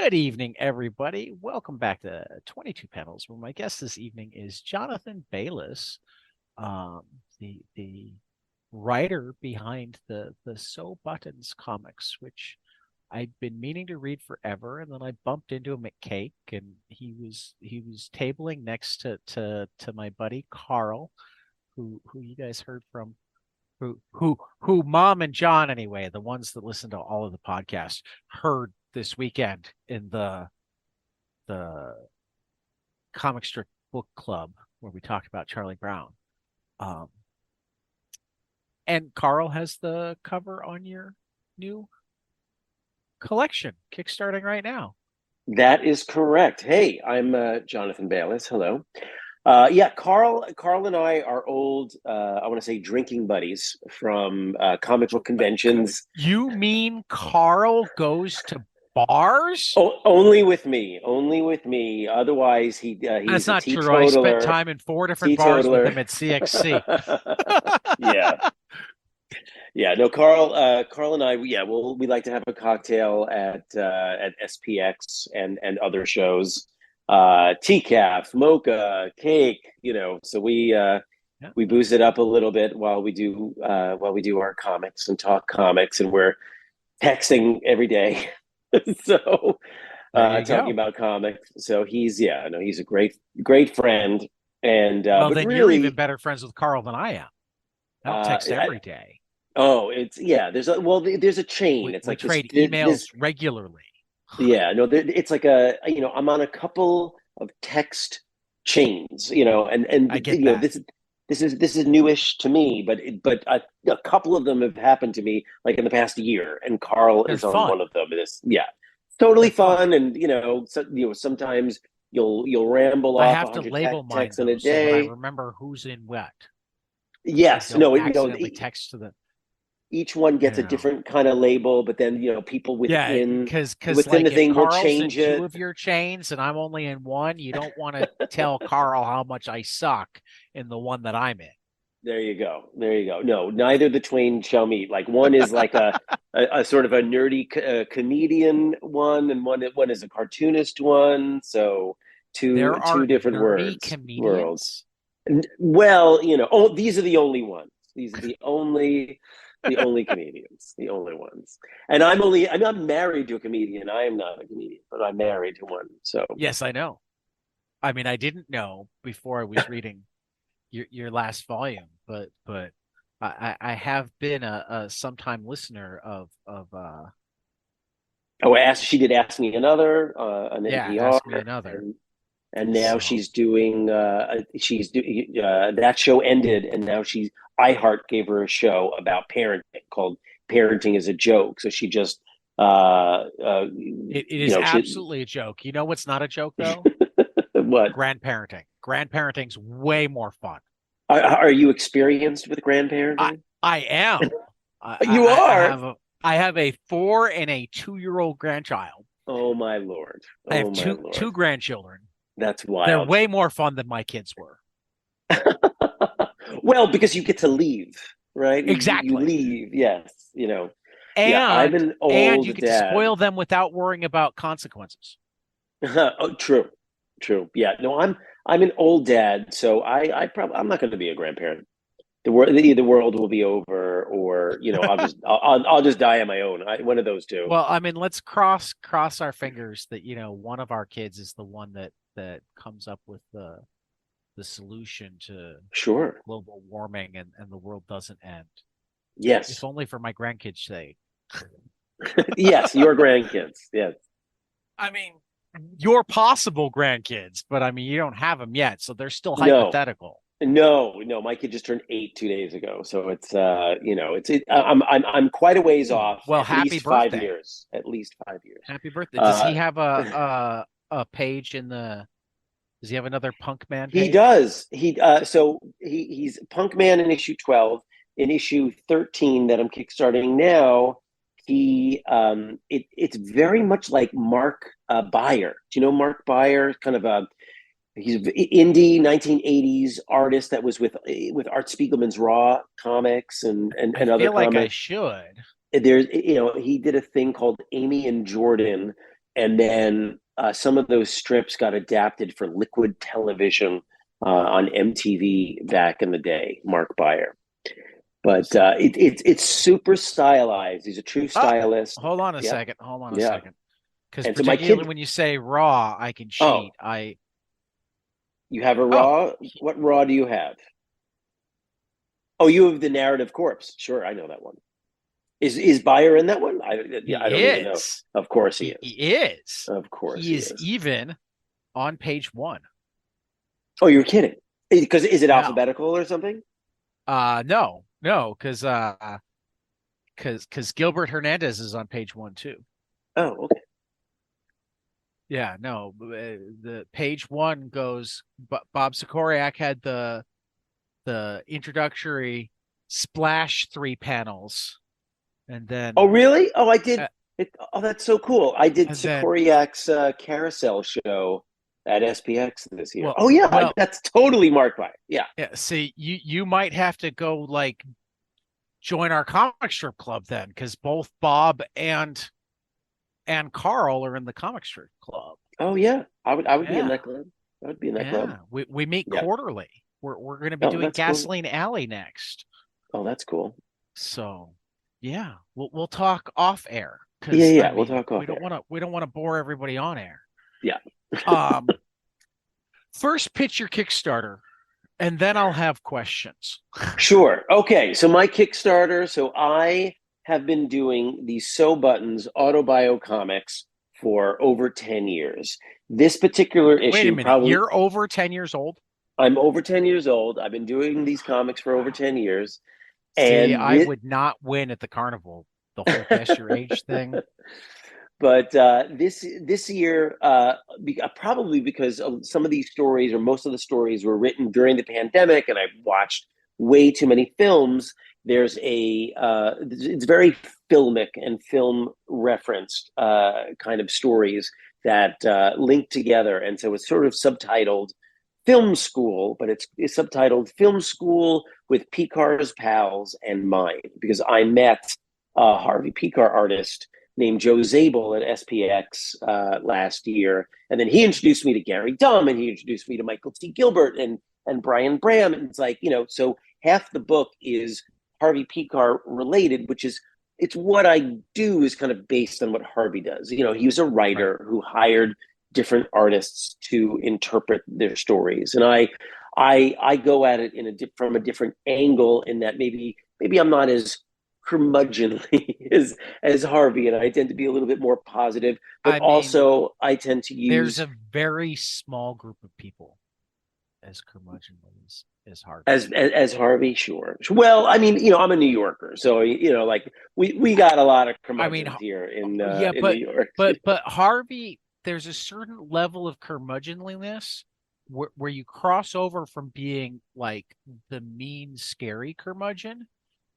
Good evening, everybody. Welcome back to 22 Panels, where my guest this evening is Jonathan Baylis, um, the writer behind the So Buttons comics, which I'd been meaning to read forever, and then I bumped into him at Cake, and he was tabling next to my buddy Carl, who you guys heard from, who Mom and John, anyway, the ones that listen to all of the podcasts, heard this weekend in the comic strip book club where we talked about Charlie Brown. Um, and Carl has the cover on your new collection, kickstarting right now. That is correct. Hey, I'm Jonathan Baylis. Hello. Yeah, Carl and I are old. I want to say drinking buddies from comic book conventions. You mean Carl goes to bars? Oh, only with me. Only with me. Otherwise, That's he's a not true. I spent teetotaler. time in four different bars with Teetotaler. him at CXC. Yeah. Yeah, no, Carl and I, yeah, we like to have a cocktail at SPX and other shows, TCAF, Mocha, Cake, so Yeah. we booze it up a little bit while we do our comics and talk comics, and we're texting every day, so There you talking go. about comics. So he's a great friend, and Well, but then you're even really, better friends with Carl than I am. I don't text I, every day. Oh, it's yeah. There's a chain. It's We like this trade emails this regularly. yeah. No, it's like I'm on a couple of text chains. I get that. This is newish to me, but a couple of them have happened to me like in the past year, and Carl They're is on fun. one of them. This yeah, totally They're fun. fun, and sometimes you'll ramble I off have to label mine texts in a though, so that I day. rememh who's in what, so I Yes, don't no, accidentally text to the, each one you gets a know. different kind of label, but then people Yeah, within because within like the if thing will Carl's in change two it. of your chains and I'm only in one, you don't want to tell Carl how much I suck in the one that I'm in. There you go. There you go. No, neither the twain shall meet. Like one is like a sort of a nerdy comedian one, and one is a cartoonist one. So There two are different nerdy worlds. comedians. Well, oh, these are the only ones. These are the only comedians, the only ones. And I'm not married to a comedian. I am not a comedian, but I'm married to one. So Yes, I know. I mean, I didn't know before I was reading your last volume, but I have been a sometime listener of oh, she did Ask Me Another on yeah, NPR, Ask Me Another. and now So she's doing that show ended, and now iHeart gave her a show about parenting called Parenting is a Joke. So she just it is absolutely a joke. You know what's not a joke though? what Grandparenting. Grandparenting's way more fun. are you experienced with I grandparenting? I am. I You I are. have a 4 and a 2-year-old grandchild. Oh my lord. I have Oh my two lord. grandchildren. That's They're wild. way more fun than my kids were. Well, because you get to leave, right? You Exactly. leave, yes. Yeah, I'm And an you old get to dad. spoil them without worrying about consequences. Oh, true, true. Yeah, no, I'm an old dad, so I'm not going to be a grandparent. The world will be over, or I'll just die on my own. One of those two. Well, I mean, let's cross our fingers that one of our kids is the one that comes up with the solution to Sure. global warming and the world doesn't end. If Yes. only for my grandkids' sake. Yes. Your grandkids. Yes. I mean, your possible grandkids, but I mean, you don't have them yet, so they're still No. hypothetical. No. My kid just turned 8 2 days ago, so I'm quite a ways Ooh, off. well, At happy least 5 years. birthday. At least 5 years. Happy birthday. Does he Uh, have a page in the does he have another Punk Man He page? does. He's Punk Man in issue 12. In issue 13 that I'm kickstarting now, it's very much like Mark Beyer. Do you know Mark Beyer? Kind of a he's an indie 1980s artist that was with Art Spiegelman's Raw comics I and other feel like I comics. should. There's he did a thing called Amy and Jordan, and then some of those strips got adapted for liquid television on MTV back in the day. Mark Beyer, but it's super stylized. He's a true Oh, stylist. hold on a Yep, second. Hold on a yeah. second. Because And so my particularly kid, when you say raw, I can oh, cheat. I you have a oh raw. What raw do you have? Oh, you have the narrative corpse. Sure, I know that one. Is Beyer in that one? Yeah, I he don't even know. is. Of course he He is. is. Of course He he is is. even on page one. Oh, you're kidding? Because is it No. alphabetical or something? No, because Gilbert Hernandez is on page one too. Oh, okay. Yeah, no, the page one goes. Bob Sikoriak had the introductory splash three panels, and Oh, then really? Oh, I did. uh, Oh, that's so cool. I did and then Sikoriak's carousel show at SPX this year. well Oh, yeah, well that's totally marked by it. Yeah. yeah. See, you might have to go like join our comic strip club then, because both Bob and Carl are in the comic strip club. Oh, yeah. I would be in Yeah, that club. I would be in that club. yeah. We meet Yeah. quarterly. We're going to be Oh, doing that's cool. Gasoline Alley next. Oh, that's cool. So, yeah, we'll talk off air Yeah, because I yeah. We'll mean talk off air. we don't want to bore everybody on air. Yeah. Um, first pitch your Kickstarter, and then I'll have questions. Sure. Okay. So my Kickstarter. So I have been doing these sew buttons autobio comics for over 10 years. This particular Wait a issue minute, probably you're over 10 years old. I'm over 10 years old. I've been doing these comics for over 10 years. See, And I this would not win at the carnival. The whole guess your age thing. but this year, probably because some of these stories or most of the stories were written during the pandemic, and I watched way too many films. There's it's very filmic and film referenced kind of stories that link together, and so it's sort of subtitled "Film School," but it's subtitled "Film School with Picar's Pals and Mine" because I met a Harvey Picar artist named Joe Zabel at SPX last year, and then he introduced me to Gary Dumm, and he introduced me to Michael T. Gilbert and Brian Bram, and it's like so half the book is Harvey Picar related, which is it's what I do is kind of based on what Harvey does. He was a Right. writer who hired different artists to interpret their stories, and I go at it from a different angle in that maybe I'm not as curmudgeonly as Harvey, and I tend to be a little bit more positive, but I mean, also I tend to there's use a very small group of people as curmudgeon as Harvey. as Harvey. Sure. Well, I mean, I'm a New Yorker, so like we got a lot of I mean, curmudgeons here yeah, in New York. but Harvey, there's a certain level of curmudgeonliness where you cross over from being like the mean, scary curmudgeon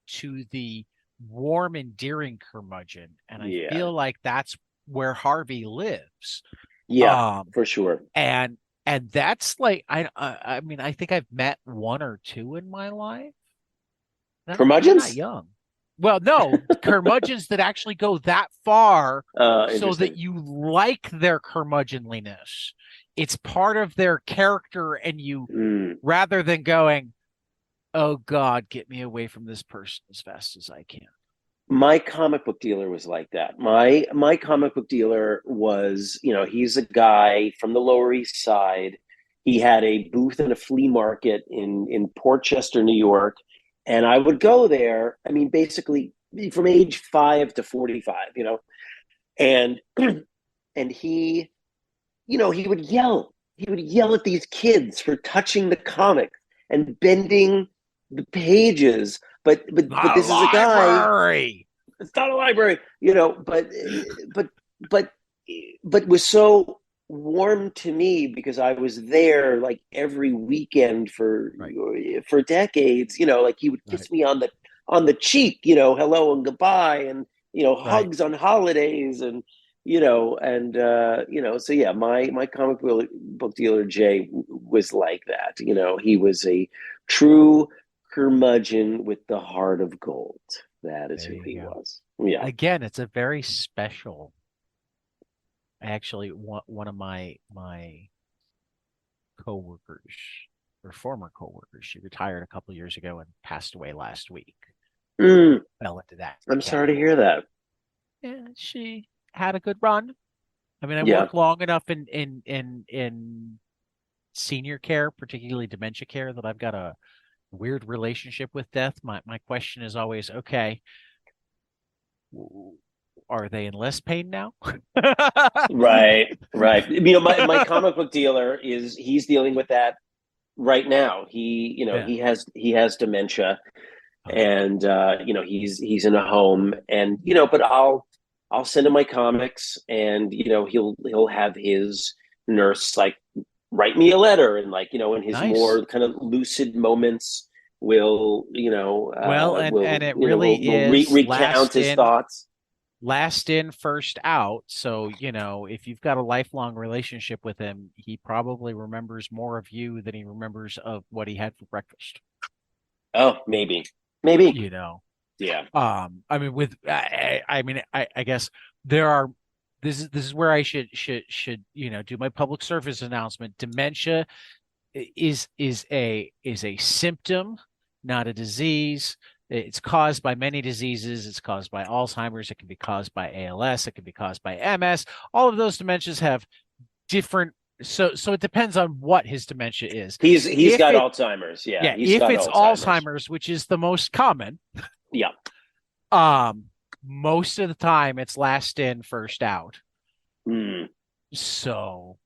to the warm, endearing curmudgeon, and I Yeah, feel like that's where Harvey lives. yeah, Um, for sure. and that's like I mean I think I've met one or two in my life. And they're not Curmudgeons. young. Well, no, curmudgeons that actually go that far so that Interesting. you like their curmudgeonliness. It's part of their character, and you Mm. rather than going, "Oh God, get me away from this person as fast as I can." My comic book dealer was like that. My comic book dealer was, he's a guy from the Lower East Side. He had a booth in a flea market in Port Chester, New York, and I would go there. I mean, basically from age 5 to 45, and and he would yell. He would yell at these kids for touching the comic and bending the pages. But The this is a guy. library. It's not a library, but but but was so warm to me because I was there like every weekend Right, for decades. Like he would right, kiss me on the cheek, hello and goodbye, and right. hugs on holidays, and so yeah, my comic book dealer Jay was like that. He was a true curmudgeon with the heart of gold. That is There who you he go. was. Yeah. Again, it's a very special actually one of my coworkers or former coworkers, she retired a couple years ago and passed away last week. Mm, Fell into that I'm sorry to hear category. that. Yeah, she had a good run. I mean, I Yeah. worked long enough in senior care, particularly dementia care, that I've got a weird relationship with death. My question is always, okay, are they in less pain now? Right. Right. My comic book dealer he's dealing with that right now. Yeah. He has dementia, Oh, and he's in a home, and but I'll send him my comics, and he'll have his nurse like write me a letter, and like in his nice. more kind of lucid moments will Well, and it really will is recount his thoughts. last in, first out. So, if you've got a lifelong relationship with him, he probably remembers more of you than he remembers of what he had for breakfast. Oh, maybe. You know. Yeah. I mean, with I mean, I guess there are. This is where I should do my public service announcement. Dementia is a symptom, not a disease. It's caused by many diseases. It's caused by Alzheimer's. It can be caused by ALS. It can be caused by MS. All of those dementias have different. So it depends on what his dementia is. He's If got it Alzheimer's. Yeah, Yeah, he's if got it's Alzheimer's. Alzheimer's, which is the most common, Yeah. um, most of the time it's last in, first out. Mm, So,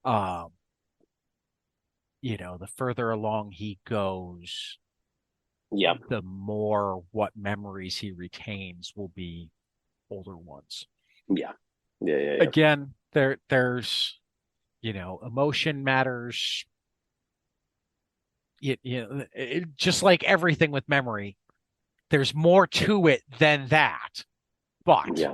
um, the further along he goes, yeah. the more what memories he retains will be older ones. Yeah. Yeah. Yeah. Yeah. Again, there's emotion matters. Just like everything with memory, there's more to it than that. But Yeah.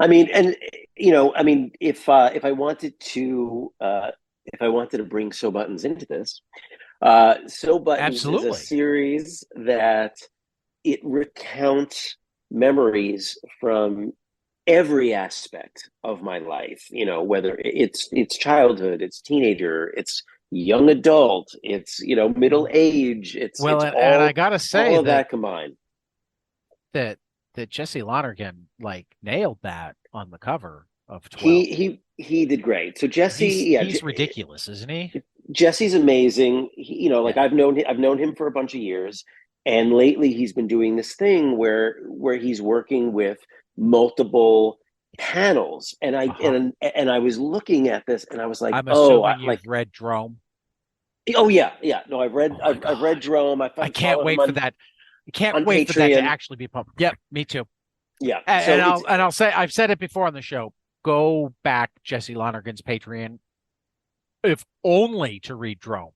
I mean, and if I wanted to bring So Buttons into this, So Buttons is a absolutely. series that it recounts memories from every aspect of my life. Whether it's childhood, it's teenager, it's young adult, it's middle age, Well, it's and I gotta all say of that combined. that Jesse Lonergan like nailed that on the cover of He 12. he did great. So Jesse, yeah, He's ridiculous, isn't he? Jesse's amazing. Like Yeah. I've known him for a bunch of years, and lately he's been doing this thing where he's working with multiple panels, and Uh-huh. I was looking at this, and I was like, I'm assuming like, you've read Drome. oh yeah, yeah. No, Oh my I've read God. Jerome. I I can't follow him wait for that. I can't on wait for that to Patreon. actually be public. Yep, me too. Yeah, And so it's I'll say I've said it before on the show. Go back Jesse Lonergan's Patreon, if only to read Drome,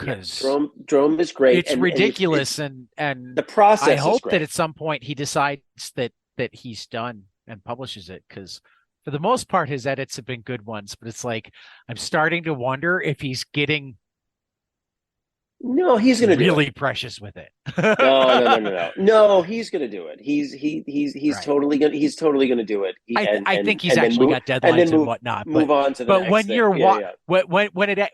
yeah. because Jerome is great, it's and it's ridiculous, and the I process is hope that great. at some point he decides that he's done and publishes it, because for the most part his edits have been good ones, but it's like I'm starting to wonder if he's getting No, he's gonna do it. really precious with it. No, no, no, no, no, no. He's gonna do it. Right. He's totally gonna do it. I think he's And then actually move got deadlines and whatnot, move on to the but next when thing. you're Yeah, yeah,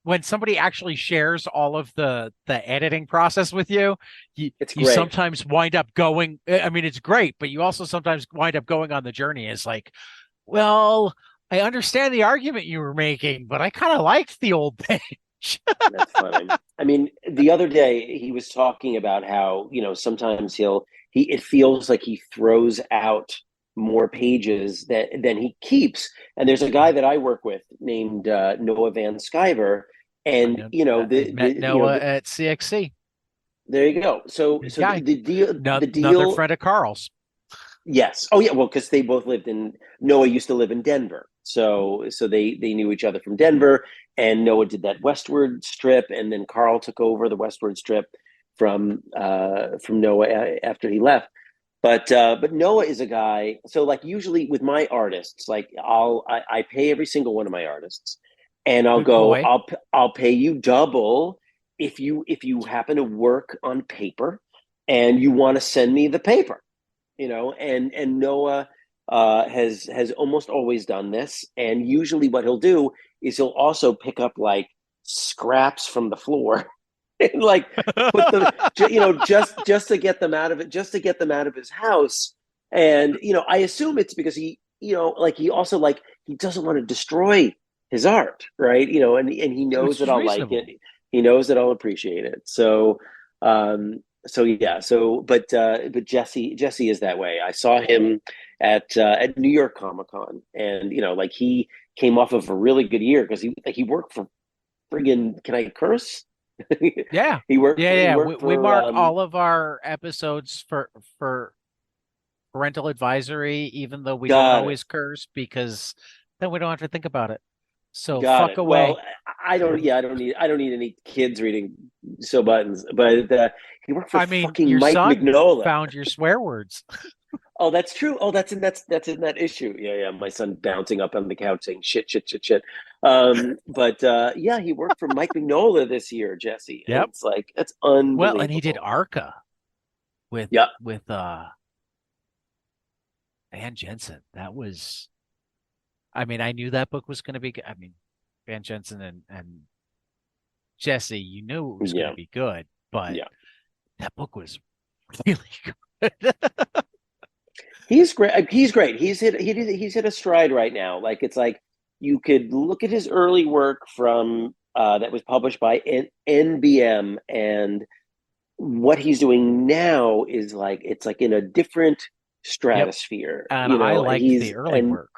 when somebody actually shares all of the editing process with you, it's you great. sometimes wind up going. I mean, it's great, but you also sometimes wind up going on the journey. It's like, well, I understand the argument you were making, but I kind of liked the old page. That's funny. I mean, the other day he was talking about how sometimes he it feels like he throws out more pages than he keeps. And there's a guy that I work with named Noah Van Skyver, I and know I met Noah at CXC. there you go. Good So guy. No, the another deal. friend of Carl's. Yes. Oh yeah. Well, because they both lived in Noah used to live in Denver, so they knew each other from Denver, and Noah did that westward strip, and then Carl took over the westward strip from Noah after he left. But Noah is a guy. So like usually with my artists, like I pay every single one of my artists, and I'll Good go boy. I'll pay you double if you happen to work on paper and you want to send me the paper. And Noah has almost always done this, and usually what he'll do is he'll also pick up like scraps from the floor and like put them, just to get them out of it, just to get them out of his house. And I assume it's because like he also like he doesn't want to destroy his art, right? And he knows Which that is I'll like it. reasonable. He knows that I'll appreciate it. So yeah, but Jesse is that way. I saw him at New York Comic Con, and like he came off of a really good year because he worked for friggin' can I curse? Yeah. He Yeah. worked We for mark all of our episodes for parental advisory, even though we don't got it. always curse, because then we don't have to think about it. So Got fuck it. Well, away. I don't need any kids reading so buttons, but he worked for I mean, fucking your Mike son Mignola. found your swear words. Oh, that's true. Oh, that's in that issue. Yeah, yeah. My son bouncing up on the couch saying shit, shit, shit, shit. But yeah, he worked for Mike Mignola this year, Jesse, and Yep. it's like that's Well, and he did unbelievable. Arca with Yeah, with Van Jensen. That was, I mean, I knew that book was going to be I mean, Van Jensen and Jesse, you knew it was going to yeah, be good, but yeah. that book was really good. He's great. He's great. He's hit a stride right now. Like it's like you could look at his early work from that was published by NBM, and what he's doing now is like it's like in a different Yep. stratosphere, And I and liked the early work.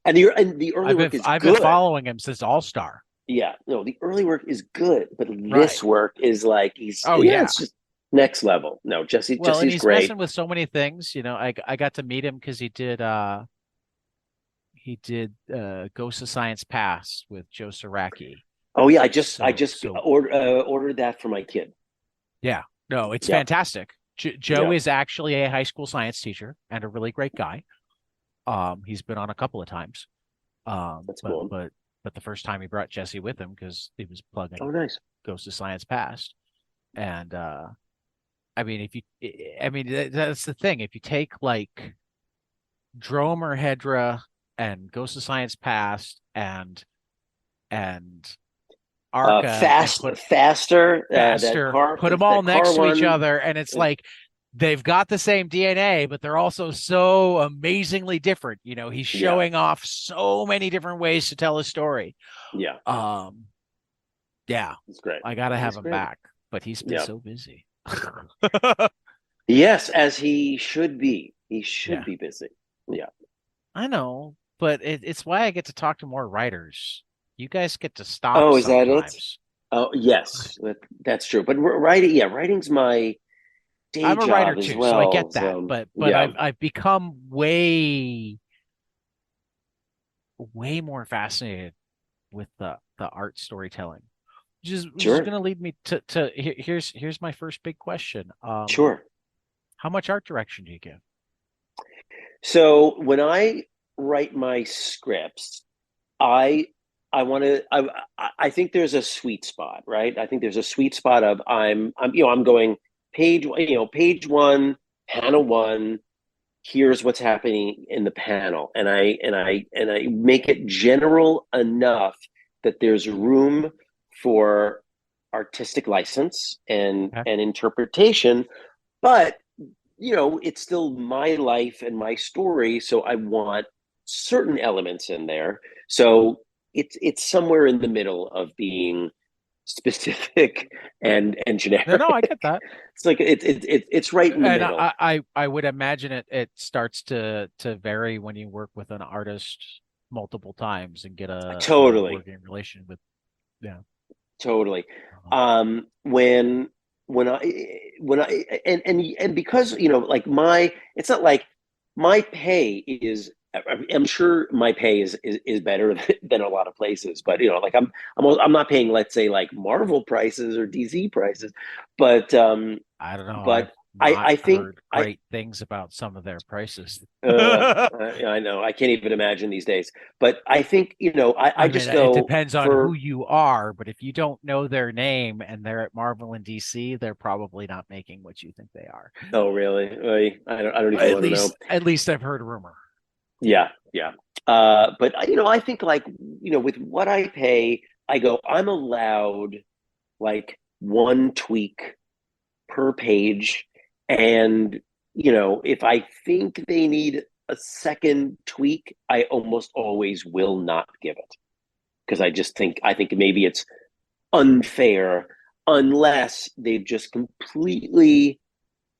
the early work is I've been good. following him since All Star. Yeah, no, the early work is good, but Right. this work is like Oh yeah. it's just next level. No, Well, and Jesse's he's great. messing with so many things. I got to meet him because he did Ghost of Science Pass with Joe Saracki. Oh yeah, I So just so ordered that for my kid. yeah. No, it's Yeah, fantastic. Joe yeah, is actually a high school science teacher and a really great guy. He's been on a couple of times. Um, that's but cool. but but the first time he brought Jesse with him because he was Oh, plugging nice. Ghost of Science Past. And I mean, I mean, that's the thing. If you take like Dromer Hedra and Ghost of Science Past and Arca and put Faster. Faster, put them all That car next to each one. other, and it's like they've got the same DNA, but they're also so amazingly different. He's Yeah, showing off so many different ways to tell a story. yeah, Um, yeah, it's great. I gotta have He's him great. back, but he's been Yeah. so busy. Yes, as he should be. He should Yeah, be busy. Yeah. I know, but it's why I get to talk to more writers. You guys get to stop Oh, is that it? sometimes. Oh, yes, that's true. But writing, yeah, writing's my day I'm a writer job as too, so I get well. that. So But yeah. I've become way more fascinated with the art storytelling. Which is Sure. going to lead me to here's my first big question. Sure. How much art direction do you give? So when I write my scripts, I I want to I think there's a sweet spot, right? I think there's a sweet spot of I'm going page one, panel one, here's what's happening in the panel, and I make it general enough that there's room for artistic license Okay. and interpretation, but it's still my life and my story, so I want certain elements in there. So it's somewhere in the middle of being specific and No, no, I generic. get that. It's like it's right in the And middle. I would imagine it starts to vary when you work with an artist multiple times and get a Totally, working relation with, yeah. totally. Um, When when I and because like my it's not like my pay is I'm sure my pay is better than a lot of places, but like I'm not paying, let's say, like Marvel prices or DC prices, but I don't know. I've but not I think heard great things about some of their prices. I know I can't even imagine these days, but I think I I mean, just it go depends on who for. you are, but if you don't know their name and they're at Marvel and DC, they're probably not making what you think they are. Oh really? I don't even want to know. At least I've heard a rumor. Yeah, yeah. But I think like with what I pay, I go, I'm allowed like one tweak per page, and if I think they need a second tweak, I almost always will not give it because I think maybe it's unfair unless they've just completely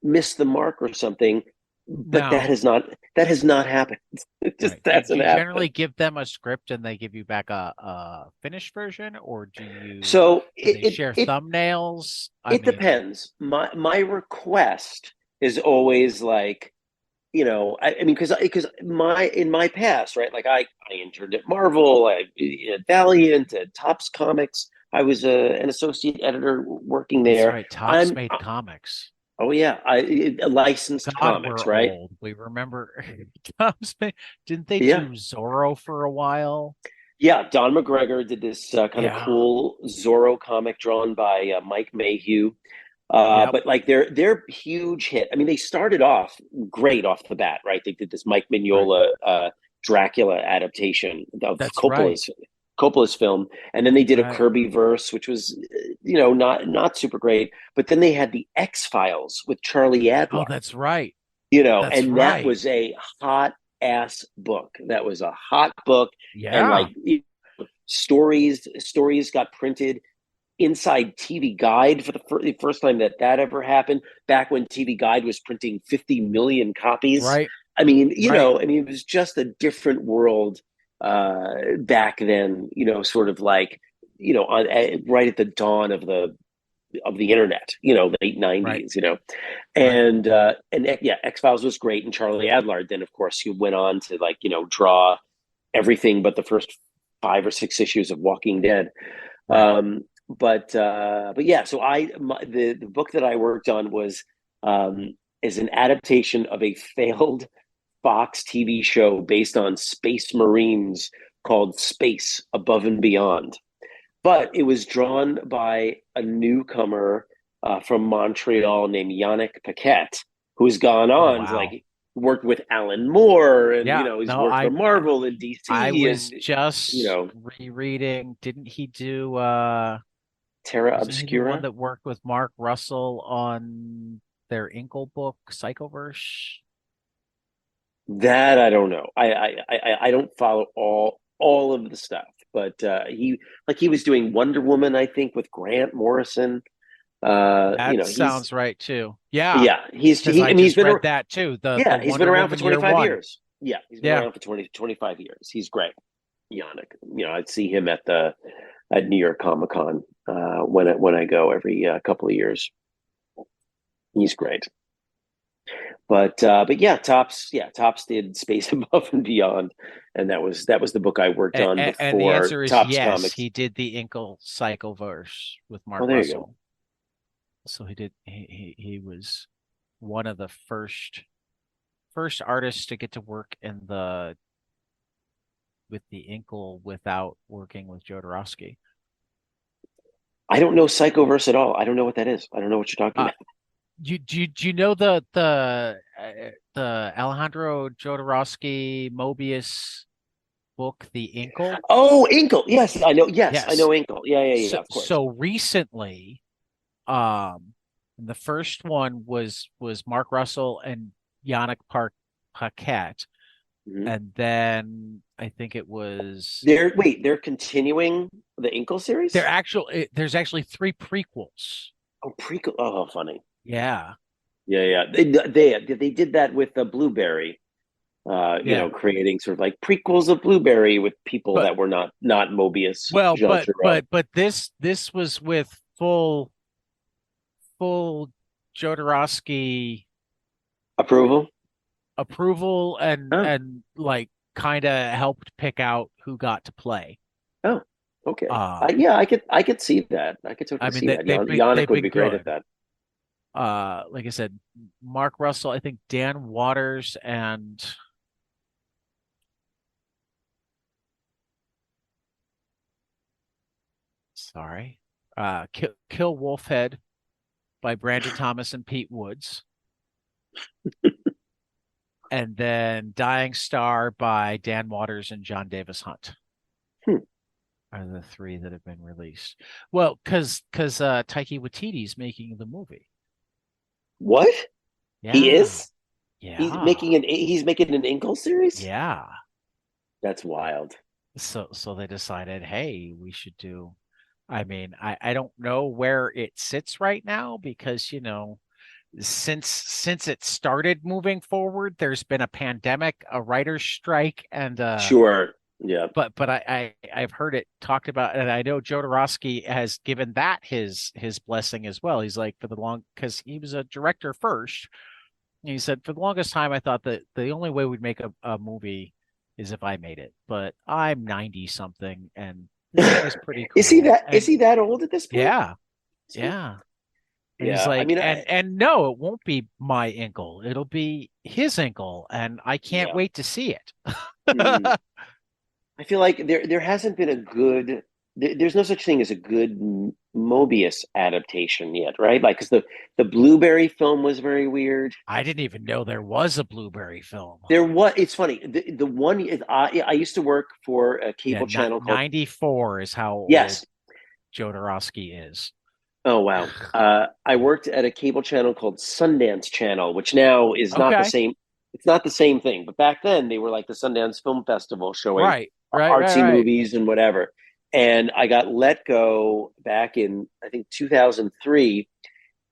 missed the mark or something. But that Now, has not that has not happened. It just right. Do hasn't you happened. generally give them a script and they give you back a finished version, or So do they it share it thumbnails? I it mean, depends. My request is always like, I mean, because my in my past, right? Like I interned at Marvel, at Valiant, at Topps Comics. I was an associate editor working that's there. right. Topps I'm made comics. Oh yeah, licensed God, comics, we're right? old. We remember Topps made, didn't they Yeah, do Zorro for a while? yeah. Don McGregor did this kind of Yeah. cool Zorro comic drawn by Mike Mayhew. Yep. But like their huge hit. I mean, they started off great off the bat, right? They did this Mike Right. Mignola Dracula adaptation of That's right. Coppola's film, and then they did a Right. Kirby verse, which was not super great. But then they had the X Files with Charlie Oh, Adler, that's right. That's and that right. was a hot ass book. That was a hot book, and Yeah. like stories got printed inside TV Guide for the first time that ever happened. Back when TV Guide was printing 50 million copies. Right. I mean, Right. it was just a different world back then. Sort of like right at the dawn of the internet. Late Right. '90s. Right. And yeah, X Files was great, and Charlie Adler. Then, of course, he went on to like draw everything but the first 5 or 6 issues of Walking Dead. Right. But yeah, so the book that I worked on was is an adaptation of a failed Fox TV show based on Space Marines called Space Above and Beyond. But it was drawn by a newcomer from Montreal named Yannick Paquette, who's gone Oh, on to wow. like worked with Alan Moore, and Yeah. he's No, worked for Marvel and I DC, was and you just know rereading. Didn't he do Terra wasn't he the one Obscura. that worked with Mark Russell on their Inkle book, Psychoverse? That I don't know. I don't follow all of the stuff, but he was doing Wonder Woman, I think, with Grant Morrison. That He's sounds right too. Yeah, yeah, he's because he I and just read that too. The he's been Wonder around for Woman twenty year five one. years. Yeah, he's been Yeah. around for 25 years. He's great, Yannick. I'd see him at New York Comic Con when I go every couple of years. He's great. But Tops did Space Above and Beyond, and that was the book I worked on And the before answer is Tops yes. Comics. He did the Inkle Cycleverse with Mark Oh, there you go. Russell. So he did. He was one of the first artists to get to work in the with the Inkle without working with Jodorowsky. I don't know Psychoverse at all. I don't know what that is. I don't know what you're talking Uh, about. do you know the Alejandro Jodorowsky Mobius book, The Inkle? Oh, Inkle. Yes, I know. Yes, I Yes. know Inkle. Yeah, yeah, yeah. So Of course. so recently, um, the first one was Mark Russell and Yannick Paquette, Mhm. and then I think it was They're continuing the Inkle series. there's actually three prequels. Oh, prequel. Oh, funny. Yeah, Yeah, yeah. They did that with the Blueberry. yeah. Creating sort of like prequels of Blueberry with people But that were not Mobius, well, Jean Giraud. but this was with full Jodorowsky Approval. approval Oh, and like kind of helped pick out who got to play. oh, okay. Um, Yeah, I could see that. I could I totally mean see that. they've Yannick would been be great at good. that. Like I said, Mark Russell, I think Dan Waters and sorry, Kill Wolfhead by Brandon Thomas and Pete Woods. and then Dying Star by Dan Waters and John Davis Hunt Hmm. are the three that have been released. Well, because Taiki Waititi's making the movie. What? He Yeah, is? yeah, He's making an Inkle series? yeah. That's wild. So they decided, hey, we should do. I mean, I don't know where it sits right now because since it started moving forward, there's been a pandemic, a writer's strike, and Sure. Yeah. but I've heard it talked about, and I know Jodorowsky has given that his blessing as well. He's like for the long because he was a director first. And he said for the longest time I thought that the only way we'd make a movie is if I made it, but I'm 90 something, and this guy's pretty cool. Is And he that old at this point? yeah, yeah. And he's Yeah. I like, mean, and no, it won't be my ankle. It'll be his ankle, and I can't yeah. wait to see it. Hmm. I feel like there hasn't been a good there's no such thing as a good Mobius adaptation yet, right? Like, because the Blueberry film was very weird. I didn't even know there was a Blueberry film. There was It's funny. The one is I used to work for a Yeah, cable channel called 94 is how old Yes. Jodorowsky is. Oh wow. I worked at a cable channel called Sundance Channel, which now is not the Okay. same. It's not the same thing, but back then they were like the Sundance Film Festival, showing Right, right, right, artsy right. movies and whatever. And I got let go back in, I think, 2003,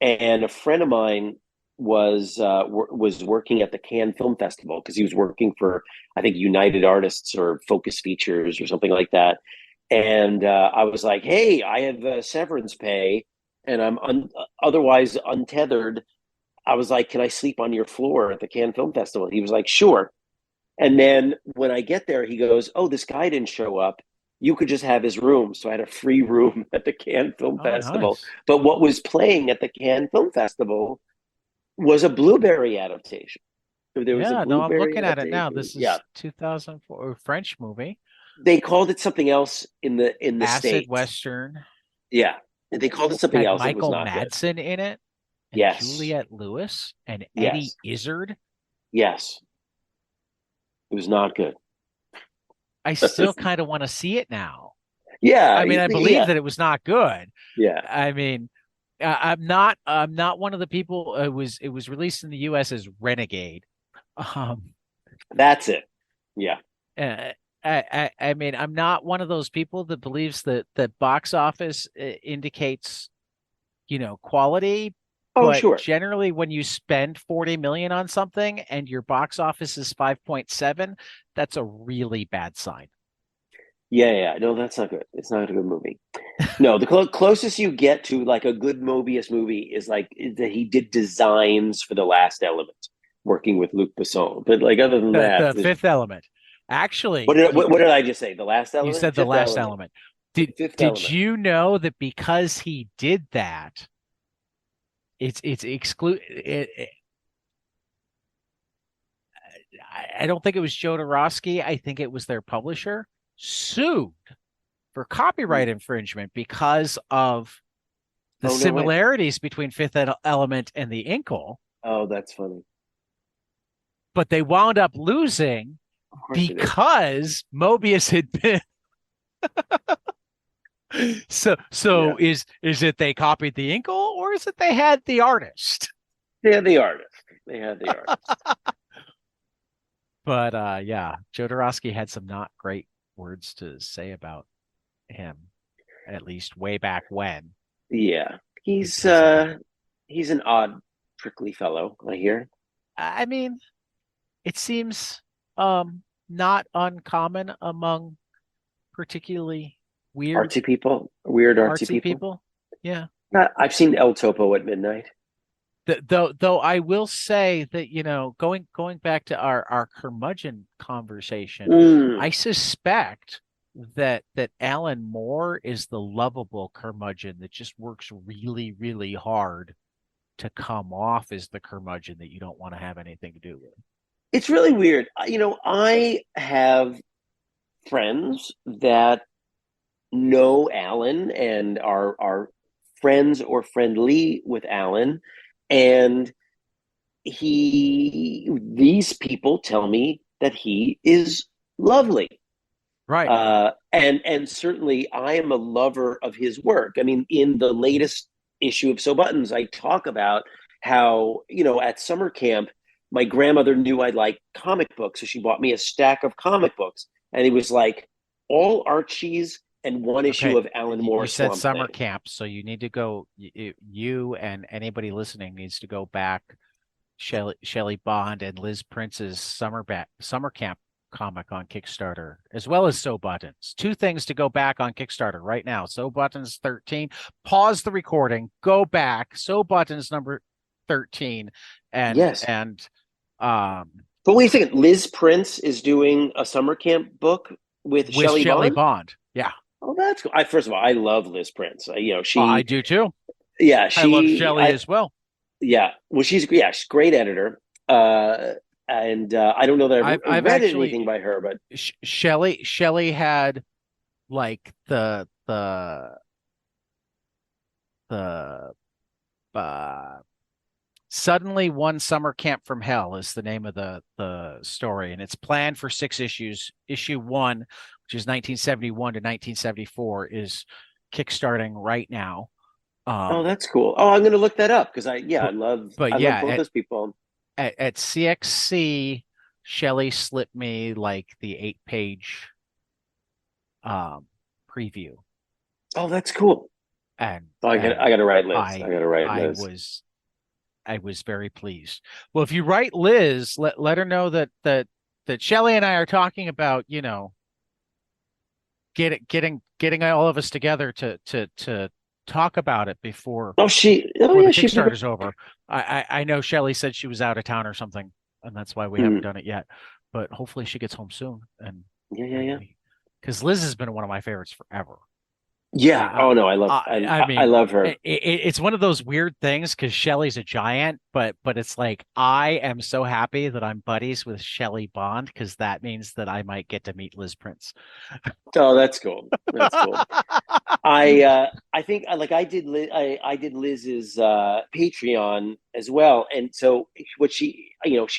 and a friend of mine was working at the Cannes Film Festival because he was working for, I think, United Artists or Focus Features or something like that. And I was like, "Hey, I have severance pay, and otherwise untethered." I was like, "Can I sleep on your floor at the Cannes Film Festival?" He was like, "Sure." And then when I get there, he goes, "Oh, this guy didn't show up. You could just have his room." So I had a free room at the Cannes Film Oh, Festival. nice. But what was playing at the Cannes Film Festival was a Blueberry adaptation. So there was a Yeah, no, I'm Blueberry looking at it now. adaptation. This Yeah, is 2004 French movie, they called it something else in the acid States. western. Yeah, they called it something Had else. It was Michael not good. Madsen in it, and Yes, Juliette Lewis, and Eddie yes, Izzard. yes. It was not good. I still kind of want to see it now. Yeah, I mean, I believe yeah, that it was not good. yeah. I mean, I'm not one of the people. It was released in the U.S. as Renegade. Um, That's it. Yeah. uh, I mean, I'm not one of those people that believes that box office indicates quality, Oh, but sure. generally when you spend 40 million on something and your box office is 5.7, that's a really bad sign. Yeah, yeah. No, that's not good. It's not a good movie. No, the closest you get to like a good Mobius movie is like that he did designs for The Last Element, working with Luc Besson. But like other than that, The Fifth Element. Actually, what did I just say? The Last you Element, said the Fifth last Element, element. Did Fifth did Element. you know that because he did that, it's exclude I don't think it was Jodorowsky. I think it was their publisher sued for copyright infringement because of the Oh, no way. similarities between Fifth Element and the Inkle, Oh, that's funny. but they wound up losing Of course it is. because Mobius had been so Yeah. is it they copied the Inkle or is it they had the artist? They had the artist. They had the artist. But yeah, Jodorowsky had some not great words to say about him, at least way back when, Yeah. because of that. He's an odd, prickly fellow, I hear. I mean, it seems not uncommon among particularly weird Artsy people, weird artsy artsy people. people. Yeah. I've seen El Topo at midnight. Though I will say that, going back to our curmudgeon conversation, Mm. I suspect that Alan Moore is the lovable curmudgeon that just works really, really hard to come off as the curmudgeon that you don't want to have anything to do with. It's really weird. I have friends that know Alan and are friends or friendly with Alan, and these people tell me that he is lovely. Right. And certainly I am a lover of his work. I mean, in the latest issue of So Buttons, I talk about how, at summer camp, my grandmother knew I liked comic books, so she bought me a stack of comic books. And it was like all Archies and one issue Okay. of Alan You Moore said Swamp summer Thing. camp, so you need to go. You and anybody listening needs to go back. Shelley Bond and Liz Prince's summer camp comic on Kickstarter, as well as So Buttons. Two things to go back on Kickstarter right now. So Buttons 13. Pause the recording. Go back. So Buttons number 13, and Yes. um But wait a second. Liz Prince is doing a summer camp book with with Shelley Shelley Bond. Bond. Yeah. Oh, that's cool. First of all, I love Liz Prince. I She, do too. yeah, I love Shelley as well. yeah. Well, she's a great editor. Uh, and I don't know that I've I've read actually anything by her, but Shelley had like the uh Suddenly One Summer Camp from Hell is the name of the story, and it's planned for 6 issues. Issue 1, which is 1971 to 1974, is kickstarting right now. oh, Um, that's cool. Oh, I'm going to look that up because but I love yeah, both those people. at CXC, Shelley slipped me like the 8-page um preview, Oh, that's cool. and Oh, and I got to write Liz. I I got to write I Liz. was I was very pleased. Well, if you write Liz, let her know that Shelley and I are talking about, getting all of us together to talk about it Oh before yeah, the she'd be Kickstarter's over. I know Shelley said she was out of town or something, and that's why we haven't mm, done it yet. But hopefully she gets home soon, yeah, yeah, and yeah. we because Liz has been one of my favorites forever. Yeah. I, Oh no, I I mean, love her. it's one of those weird things because Shelley's a giant, but it's like I am so happy that I'm buddies with Shelley Bond because that means that I might get to meet Liz Prince. Oh, that's cool. That's cool. I think like I did Liz's Patreon as well, and so what she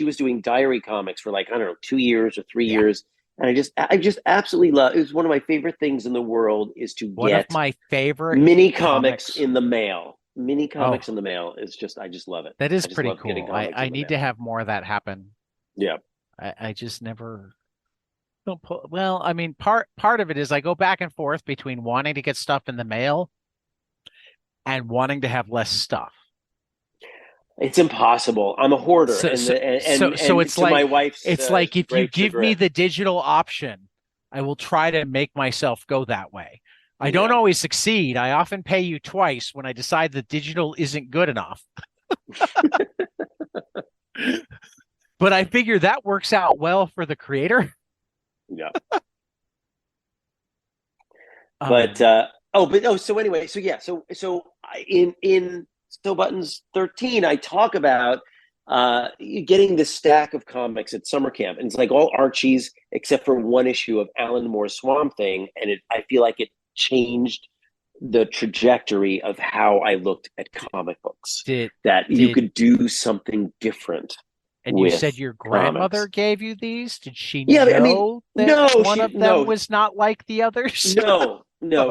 was doing diary comics for like I don't know 2 years or three Yeah, years, and I just absolutely love. It was one of my favorite things in the world is to one of get my favorite mini comics comics. in the mail. Mini comics Oh, in the mail is just I just love it. that is I just pretty love getting cool. comics I in the need to mail. have more of that happen. Yeah. I just never don't pull. Well, I mean, part of it is I go back and forth between wanting to get stuff in the mail and wanting to have less stuff. It's impossible. I'm a hoarder, So so so and to my wife's it's like if you great give me chagrin. the digital option, I will try to make myself go that way. I don't Yeah. always succeed. I often pay you twice when I decide the digital isn't good enough. But I figure that works out well for the creator. Yeah. But Um, so anyway, so yeah, in So Buttons 13, I talk about getting this stack of comics at summer camp, and it's like all Archies except for one issue of Alan Moore's Swamp Thing, and I feel like it changed the trajectory of how I looked at comic books. did That you did could do something different and you said with your grandmother comics. gave you these? Did she Yeah, I mean, know that no, one of them was not like the others? no,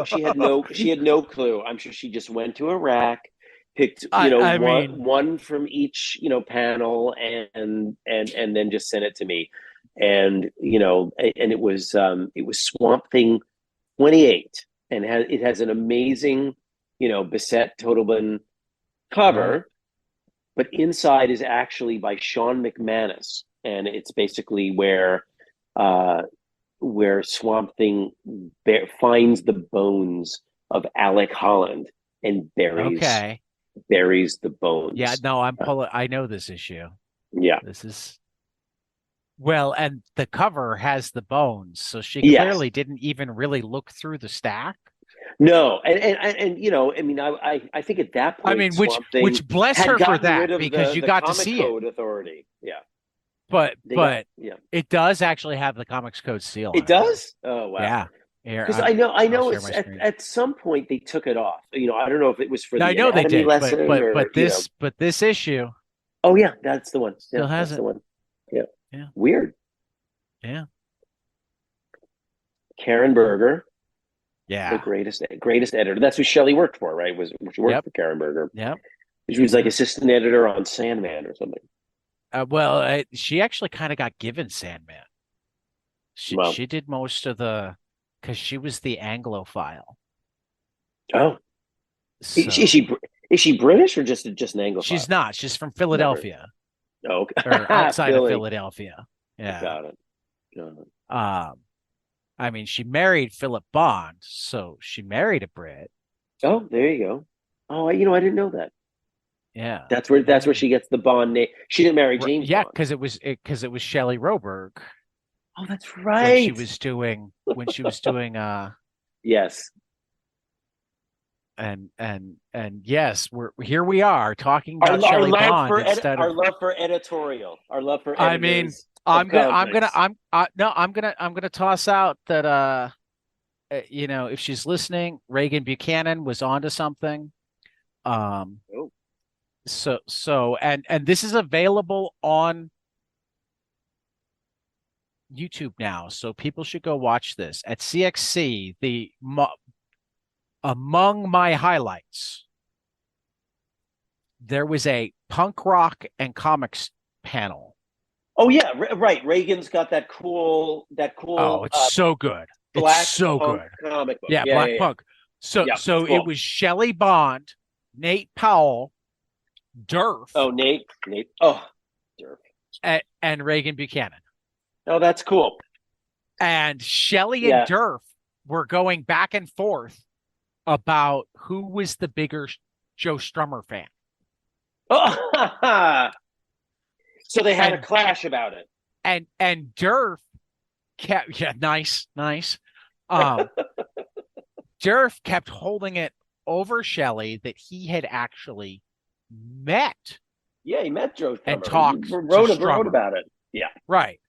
she had no clue. I'm sure she just went to a rack, picked, I mean, one from each, panel and then just sent it to me. And, and it was Swamp Thing 28 and it has an amazing, Bissett Totalman right. cover, but inside is actually by Sean McManus. And it's basically uh, where Swamp Thing finds the bones of Alec Holland and Okay. buries the Yeah, bones. no, I know this issue. Yeah. This is well, and the cover has the bones, so she Yes. clearly didn't even really look through the stack. No. I mean, I think at that I point mean, Swamp Thing which bless had her for gotten rid that of because you the got to Comic see it. Code Authority. Yeah. They got But yeah. it does actually have the Comics Code seal It on it though. does? Oh wow. Yeah. Here, Because I I'll know share it's my screen. at some point they took it off. I don't know if it was for Now I the know they anatomy did, lesson or but this issue, Oh yeah, that's the one. Yeah, Still has that's the it. one. Yeah. Yeah. Weird. Yeah. Karen Berger, the Yeah. greatest editor. That's who Shelley worked for, right? Was she worked Yep. for Karen Berger? Yep. She was like Yep. assistant editor on Sandman or something. She actually kind of got given Sandman. Well, She did most of the, because she was the Anglophile. oh, is So she is she British or just an Anglophile? she's not. She's from Never. Philadelphia Oh, or okay. outside of Philly. Philadelphia. Yeah. Got it. Got it. Um, I mean, she married Philip Bond, so she married a Brit. Oh, there you go. Oh, I didn't know that. Yeah. That's where Yeah. she gets the Bond name. She didn't marry James Yeah, Bond. because it was Shelley Roberg Oh, that's when she right. was doing when she was doing Yes. and yes, we're here we are talking about Shelley Bond instead Our of love for editorial, our love for I mean, editors of comics. I'm gonna toss out that you know, if she's listening, Reagan Buchanan was onto something. Um, Oh, and this is available on YouTube now, so people should go watch this at CXC. Among my highlights, there was a punk rock and comics panel. oh yeah, right. Reagan's got that Oh, cool it's so good. It's black so punk good. comic book. Yeah, Yeah, Black yeah, yeah. Punk. So Yeah, it's so it cool. was Shelley Bond, Nate Powell, Durf, Oh, Nate. Oh, derp. and Reagan Buchanan. Oh, that's cool. And Shelley and Yeah. Durf were going back and forth about who was the bigger Joe Strummer fan. Oh, so they had a And clash about it. and Durf kept yeah, nice. Um Durf kept holding it over Shelley that he had actually met Yeah, he met Joe and Strummer. He talked to wrote Strummer. about it. Yeah, Right.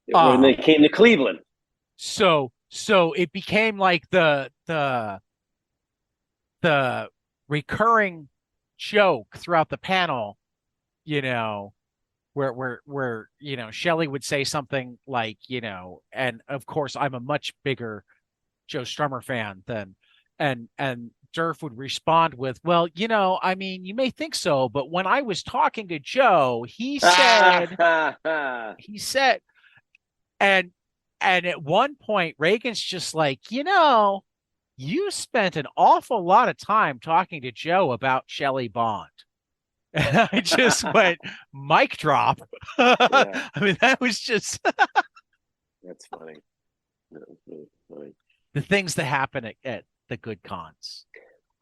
when they came to Cleveland. So it became like the recurring joke throughout the panel, you know, where you know Shelley would say something like, you know, and of course I'm a much bigger Joe Strummer fan than and Durf would respond with, well, you know, I mean, you may think so, but when I was talking to Joe, he said, and at one point Reagan's just like, you know, you spent an awful lot of time talking to Joe about Shelley Bond. And I just went, mic drop. Yeah, I mean, that was just that's funny. That was really funny. the things that happen at the good cons.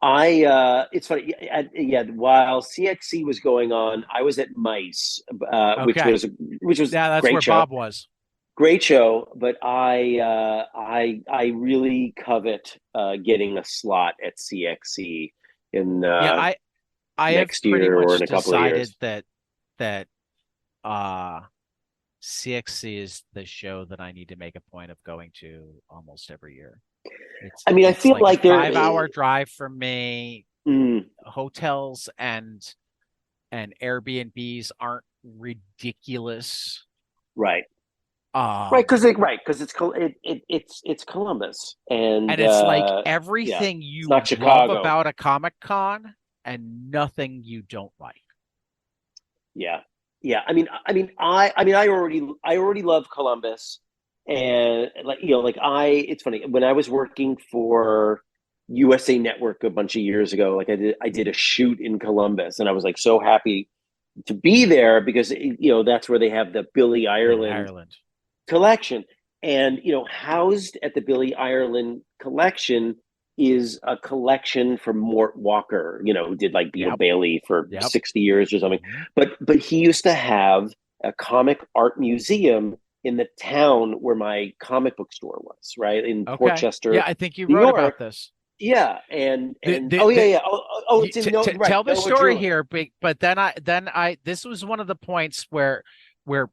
It's funny. Yeah, while CXC was going on, I was at Mice, Okay. which was Yeah, that's great where show, Bob was. great show. But I really covet getting a slot at CXC in Yeah, I have next pretty year or in much a couple of decided years. that uh CXC is the show that I need to make a point of going to almost every year. I mean, I It's feel like a like there. 5 hour drive from me. Mm, Hotels and Airbnbs aren't ridiculous. right. Right, Um, because it's Columbus, and and it's like yeah, everything it's you not love Chicago. about a Comic Con and nothing you don't like. Yeah, yeah. I already love Columbus, and like like it's funny when I was working for USA Network a bunch of years ago. Like I did a shoot in Columbus, and I was like so happy to be there because that's where they have the Billy Yeah, Ireland Ireland. collection. And housed at the Billy Ireland collection is a collection from Mort Walker, who did like Beetle Yep. Bailey for Yep. 60 years or something. Mhm. But he used to have a comic art museum in the town where my comic book store was, right? In Okay. Yeah, Portchester, I think you New wrote about York. this. Yeah, and oh yeah, The yeah. Oh, it's in tell the Noah story Druin. here, but then I this was one of the points where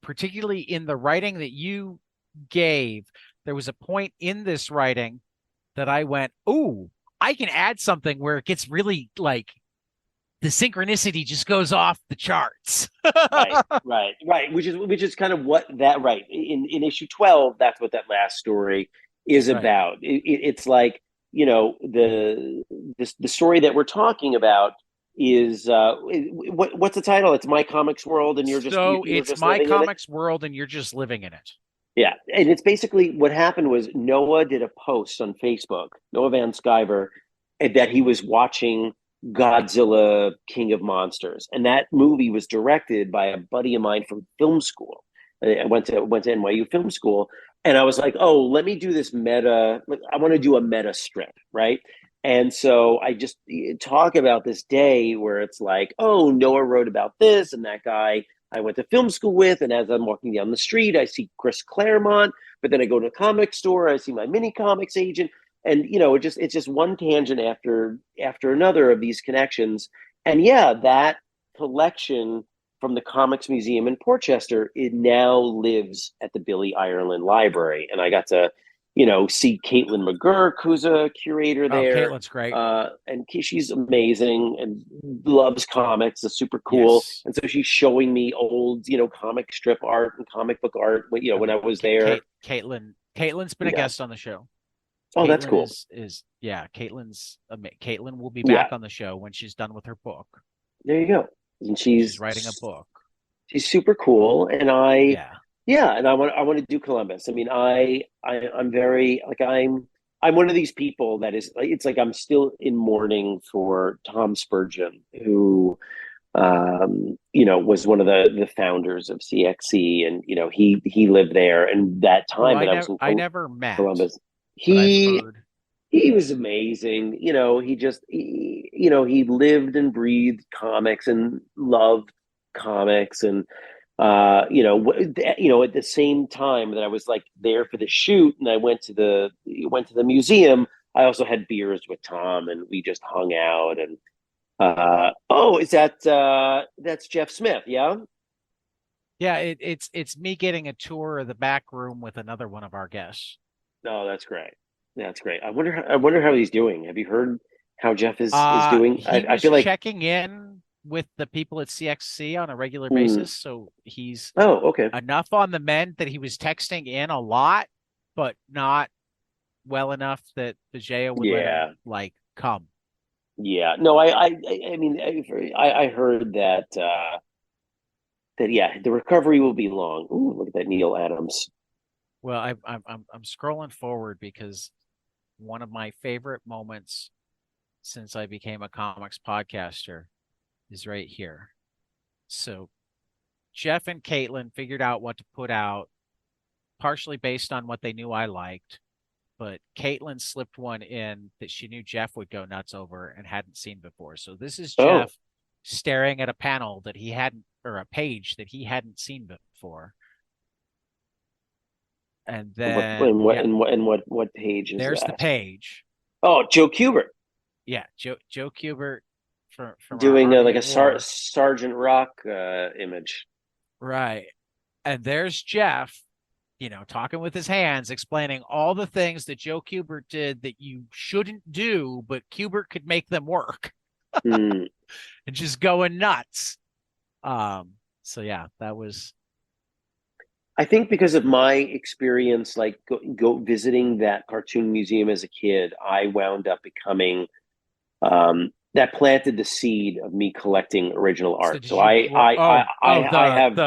particularly in the writing that you gave, there was a point in this writing that I went, "Ooh, I can add something where it gets really like the synchronicity just goes off the charts. right. Which is kind of what that right in issue 12. That's what that last story is Right. about. It's like the story that we're talking about is what's the title? It's My Comics World, and you're It's just My living in it. Comics World, and you're just living in it. Yeah, and it's basically what happened was Noah did a post on Facebook, Noah Van Sciver, that he was watching Godzilla King of Monsters, and that movie was directed by a buddy of mine from film school. I went to NYU film school, and I was like, oh, let me do this meta. I want to do a meta strip, right? And so I just talk about this day where it's like, oh, Noah wrote about this, and that guy I went to film school with, and as I'm walking down the street, I see Chris Claremont. But then I go to a comic store, I see my mini comics agent, and it's just one tangent after another of these connections. And yeah, that collection from the Comics Museum in Portchester, it now lives at the Billy Ireland Library, and I got to see Caitlin McGurk, who's a curator Oh, there. Caitlin's great. And she's amazing and loves comics. It's super cool. Yes. And so she's showing me old, comic strip art and comic book art. When I was there. Caitlin's been a guest on the show. Oh, Caitlin that's cool. Caitlin will be back on the show when she's done with her book. There you go. And she's writing a book. She's super cool, and and I want to do Columbus. I mean, I'm very like I'm one of these people that is it's like I'm still in mourning for Tom Spurgeon, who was one of the founders of CXC, and he lived there, and that time that I never met Columbus. He was amazing. He lived and breathed comics and loved comics, and at the same time that I was like there for the shoot, and I went to the museum, I also had beers with Tom, and we just hung out. And is that's Jeff Smith? Yeah. Yeah, it's me getting a tour of the back room with another one of our guests. Oh, that's great. That's great. I wonder how he's doing. Have you heard how Jeff is doing? I feel like checking in with the people at CXC on a regular basis, so he's okay enough on the mend that he was texting in a lot, but not well enough that Vijaya would let him come. Yeah, no, I mean, I heard that the recovery will be long. Ooh, look at that, Neil Adams. Well, I'm scrolling forward because one of my favorite moments since I became a comics podcaster is right here. So Jeff and Caitlin figured out what to put out, partially based on what they knew I liked, but Caitlin slipped one in that she knew Jeff would go nuts over and hadn't seen before. So this is Jeff staring at a panel that he hadn't, or a page that he hadn't seen before. And then what page is there's that? the page. Oh, Joe Kubert. Yeah, Joe Kubert from doing like a Sergeant Rock image. Right. And there's Jeff, talking with his hands, explaining all the things that Joe Kubert did that you shouldn't do, but Kubert could make them work. And just going nuts. So yeah, that was. I think because of my experience, like go visiting that cartoon museum as a kid, I wound up becoming that planted the seed of me collecting original art. So I have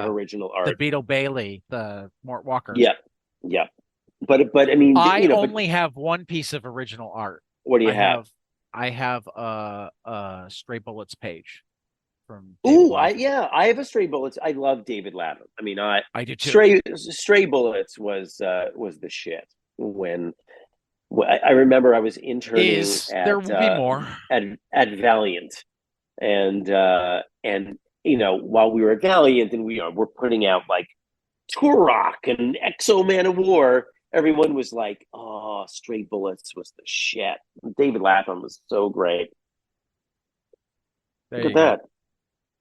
original art. The Beetle Bailey, the Mort Walker. Yeah. But I mean, I only have one piece of original art. What do you have? I have a Stray Bullets page. I have a Stray Bullets. I love David Lapham. I mean, I do too. Stray Bullets was the shit. When I remember I was interning there will be more at Valiant, and while we were at Valiant and we're putting out like Turok and Exo Man of War, everyone was like, "Oh, Stray Bullets was the shit." David Lapham was so great. Look at that.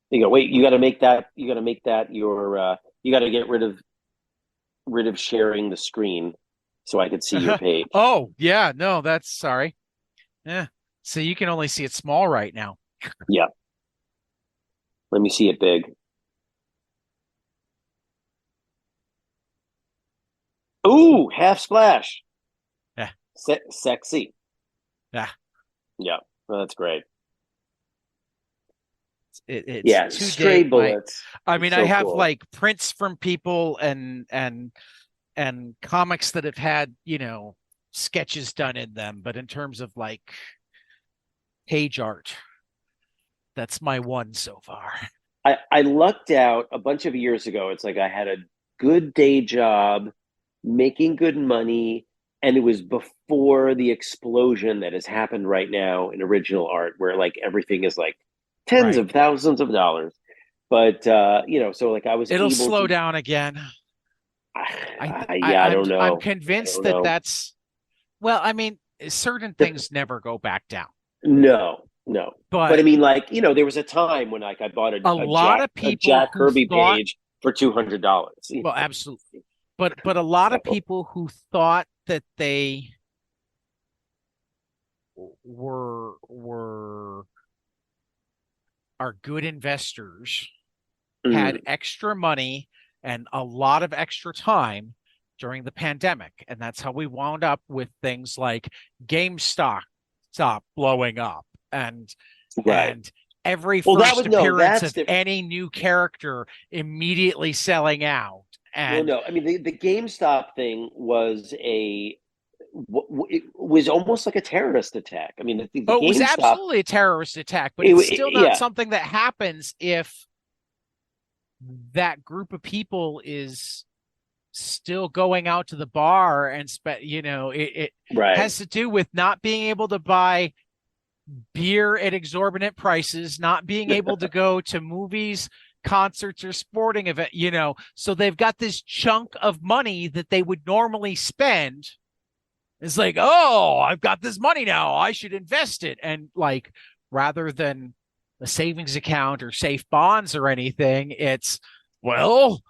You go, wait, you got to make that your, you got to get rid of sharing the screen so I could see your page. Oh, yeah, no, that's sorry. Yeah. So you can only see it small right now. Yeah. Let me see it big. Ooh, half splash. Yeah, Sexy. yeah. Yeah, well, that's great. It's Yeah, to stray date my. bullets. I It's mean, I so have cool. like prints from people and comics that have had sketches done in them, but in terms of like page art, that's my one so far. I lucked out a bunch of years ago. It's like I had a good day job, making good money, and it was before the explosion that has happened right now in original art, where like everything is like tens Right. of thousands of dollars. But so like I was It'll able slow to. down again. Yeah, I don't I'm know. I convinced don't that know. that's well, I mean, certain The, things never go back down. no, no. But I But mean, like there was a time when like I bought a a lot Jack of a people Jack who Kirby thought, page for $200. well, absolutely. But a lot of So people who thought that they were are good investors had mm, extra money and a lot of extra time during the pandemic. And that's how we wound up with things like GameStop stop blowing up right. and every Well, that first was no. appearance That's of different. any new character immediately selling out. Well, And no. I mean, the GameStop thing was it was almost like a terrorist attack. I mean, the oh, it was GameStop. absolutely a terrorist attack, but it's still not Yeah, something that happens if that group of people is still going out to the bar and it right. has to do with not being able to buy beer at exorbitant prices, not being able to go to movies, concerts, or sporting event. So they've got this chunk of money that they would normally spend. It's like, oh, I've got this money now, I should invest it. And like, rather than a savings account or safe bonds or anything, it's, well,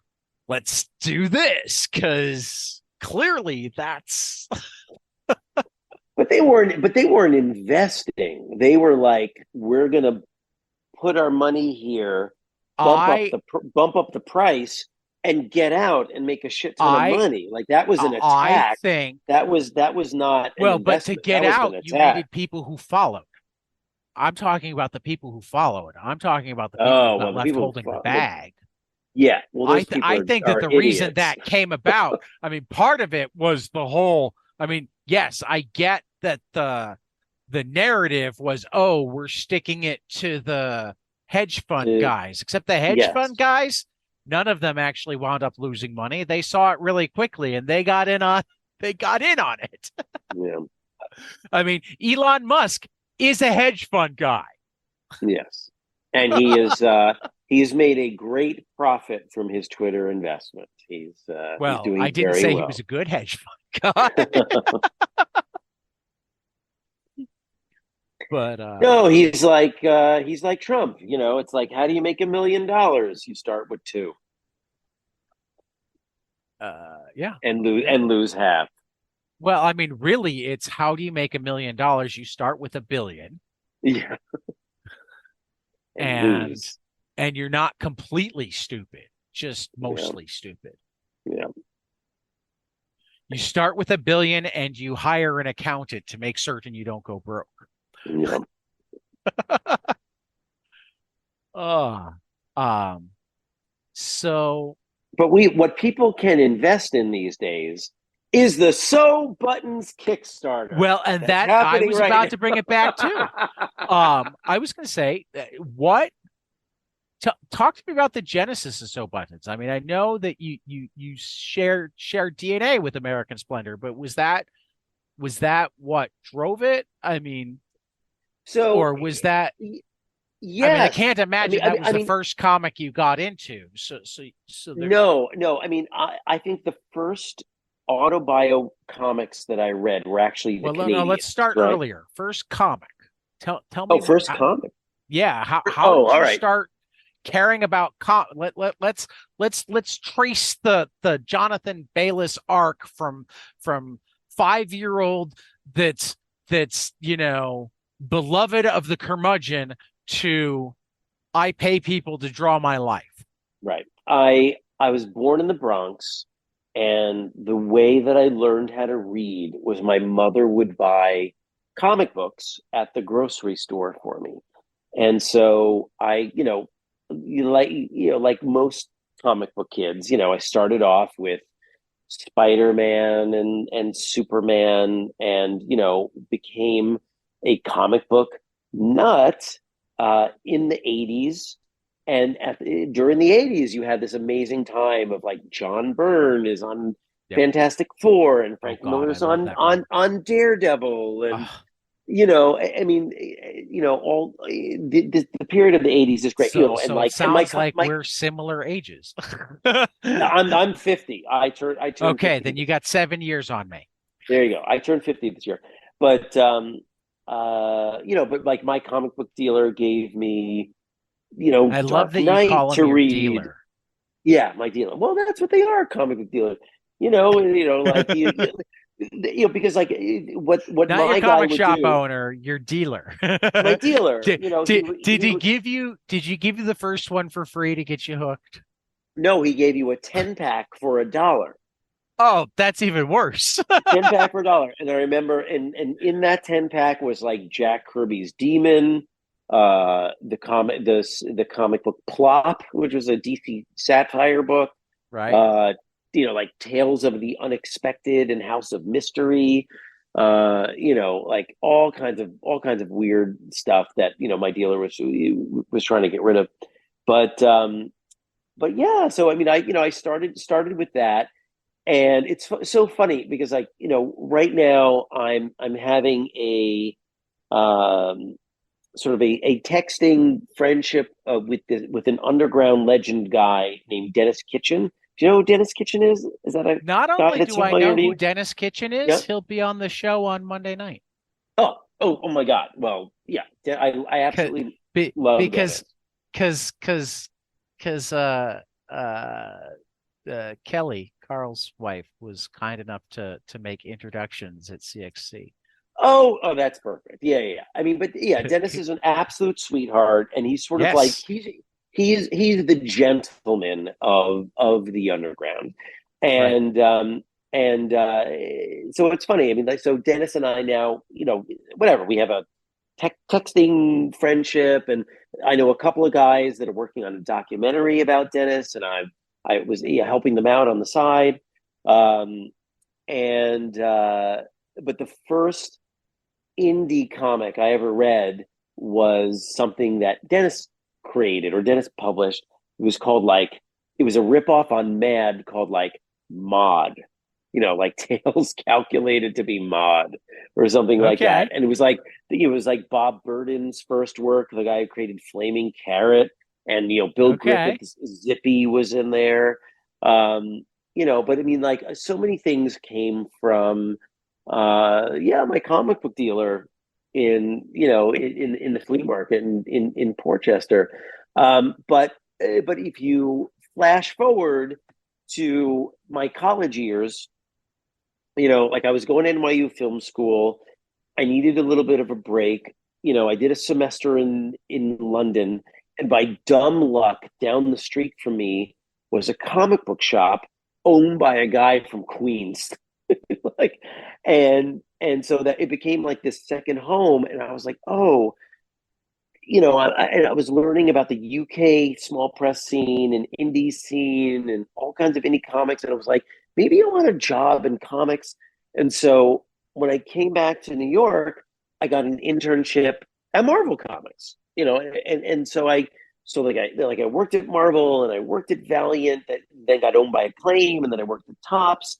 let's do this because clearly that's But they weren't investing. They were like, we're gonna put our money here, I bump up the price, and get out and make a shit ton of I money. Like that was an I attack. think, That was not an well, but to investment. get That was out an you attack. needed people who followed. I'm talking about the people who followed. I'm talking about the people who Oh got well, the left people. holding the Well, bag. yeah. Well, those people I think that are the reason idiots. that came about, I mean, part of it was the whole, I mean, yes, I get that the narrative was, oh, we're sticking it to the hedge fund To guys, except the hedge fund yes. guys, none of them actually wound up losing money. They saw it really quickly and they got in on it. Yeah. I mean, Elon Musk is a hedge fund guy. Yes. And he's made a great profit from his Twitter investment. He's Well, I doing didn't very say he was well. a good hedge fund guy, but No, he's like Trump. It's like how do you make $1 million? You start with two yeah, and yeah. lose half. Well, I mean, really, it's how do you make $1 million? You start with 1 billion, Yeah, and and lose. you're not completely stupid, just Yeah, mostly stupid. yeah, You start with 1 billion and you hire an accountant to make certain you don't go broke. yeah. uh um so But what people can invest in these days is the So Buttons Kickstarter well, and that's that I happening was right about now. to bring it back too. I was going to say, what talk to me about the genesis of So Buttons. I mean, I know that you share DNA with American Splendor, but was that what drove it? I mean, So or was that, I mean, I yes, can't imagine that was I the mean, first comic you got into. So there. no. I mean, I think the first autobio comics that I read were actually the Well, no, let's Canadians, start right? earlier. First comic. Tell Oh, me, first comic. yeah, how Oh, did all you right. start caring about let's trace the Jonathan Baylis arc from 5-year old that's beloved of the curmudgeon to I pay people to draw my life. Right. I was born in the Bronx, and the way that I learned how to read was my mother would buy comic books at the grocery store for me. And so like most comic book kids, I started off with Spider-Man and Superman, and became a comic book nut in the 80s. And during the 80s, you had this amazing time of like John Byrne is on Yep. Fantastic Four, and Oh Frank God, I Miller's love on that run. on Daredevil, and Ugh. I mean, all the period of the 80s is great, and So it like and my sounds like my we're similar ages. I'm 50. I turned Okay, 50 then you this year. got 7 years on me. There you go. I turned 50 this year. But but like my comic book dealer gave me, I love Dark that you Knight call him to your read. dealer. Yeah, my dealer. Well, that's what they are, comic book dealers. Like because like what Not your my guy comic would shop do, owner, your dealer. my dealer, Did he he would give you the first one for free to get you hooked? no, he gave you a 10 pack for $1. Oh, that's even worse. 10 pack for $1. And I remember, and in that 10 pack was like Jack Kirby's Demon, the comic book Plop, which was a DC satire book, Right. uh, like Tales of the Unexpected and House of Mystery, like all kinds of weird stuff that my dealer was trying to get rid of. But yeah, so I mean, I started with that, and it's so funny because like right now I'm having a um sort of a texting friendship with an underground legend guy named Dennis Kitchen. Do you know who Dennis Kitchen is? Is that a Not guy only that's do I familiar know to who you? Dennis Kitchen Yeah. is, he'll be on the show on Monday night. Oh my God. Well, yeah, I Cause, absolutely love because Dennis. because because uh Kelly, Carl's wife, was kind enough to make introductions at CXC. Oh, that's perfect. Yeah, yeah, yeah. I mean, but yeah, Dennis is an absolute sweetheart, and he's sort of like Yes. he's the gentleman of the underground, Right. and so it's funny. I mean, like, so Dennis and I now, whatever, we have a texting friendship, and I know a couple of guys that are working on a documentary about Dennis, and I was helping them out on the side, um, and but the first indie comic I ever read was something that Dennis created or Dennis published. It was called like it was a ripoff on Mad called like Mod, like Tales Calculated to be Mod or something like that. Okay. And it was like Bob Burden's first work, the guy who created Flaming Carrot, and Bill Okay. Griffith's Zippy was in there. But I mean, like so many things came from yeah, my comic book dealer in the flea market in Portchester. But if you flash forward to my college years, like I was going to NYU film school. I needed a little bit of a break. I did a semester in London, and by dumb luck, down the street from me was a comic book shop owned by a guy from Queens. like and so that it became like this second home, and I was like, oh, I was learning about the UK small press scene and indie scene and all kinds of indie comics, and I was like, maybe I want a job in comics. And so when I came back to New York, I got an internship at Marvel Comics, and so I worked at Marvel, and I worked at Valiant, that then got owned by Acclaim, and then I worked at Tops.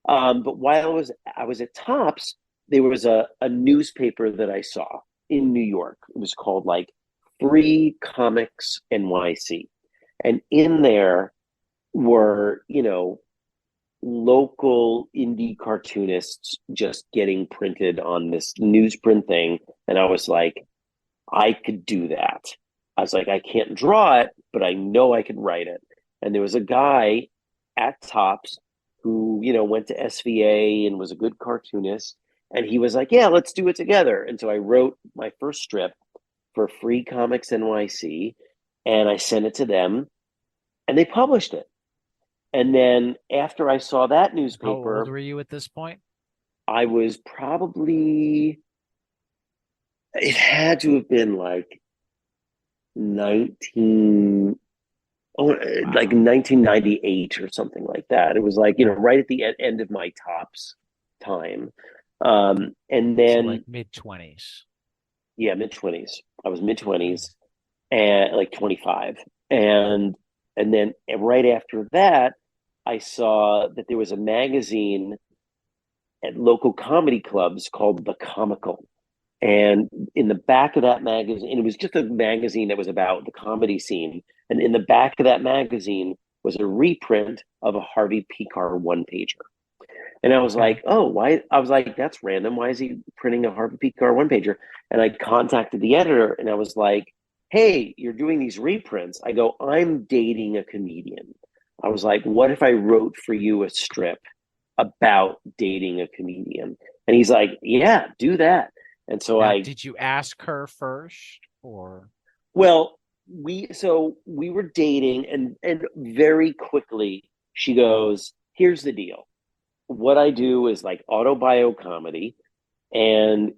But while I was at Tops, there was a newspaper that I saw in New York. It was called like Free Comics NYC, and in there were local indie cartoonists just getting printed on this newsprint thing, and I was like, I could do that. I was like, I can't draw it, but I know I could write it. And there was a guy at Tops who, went to SVA and was a good cartoonist. And he was like, yeah, let's do it together. And so I wrote my first strip for Free Comics NYC. and I sent it to them, and they published it. And then after I saw that How old newspaper, were you at this point? I was probably, it had to have been like 19, oh, like Wow. 1998 or something like that. It was like, Okay. right at the end of my tops time. And So like then, mid-20s. yeah, mid 20s. I was mid Okay. 20s and like 25. And and then right after that, I saw that there was a magazine at local comedy clubs called The Comical. And in the back of that magazine, and it was just a magazine that was about the comedy scene. And in the back of that magazine was a reprint of a Harvey Pekar one pager. And I was Okay. like, oh, why? I was like, that's random. Why is he printing a Harvey Pekar one pager? And I contacted the editor and I was like, hey, you're doing these reprints. I go, I'm dating a comedian. I was like, what if I wrote for you a strip about dating a comedian? And he's like, yeah, do that. And so Now, I, did you ask her first or well, we were dating, and very quickly she goes, here's the deal. What I do is like autobio comedy, and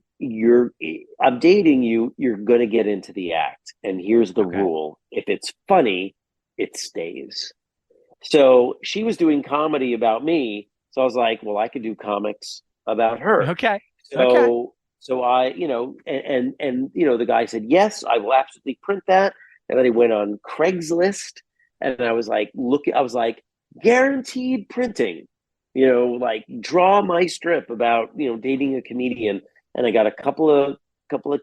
I'm dating you, you're gonna get into the act. And here's the okay. rule. If it's funny, it stays. So she was doing comedy about me. So I was like, well, I could do comics about her. Okay. Okay. So I, the guy said, yes, I will absolutely print that. And then he went on Craigslist, and I was like, guaranteed printing, like draw my strip about, dating a comedian. And I got a couple of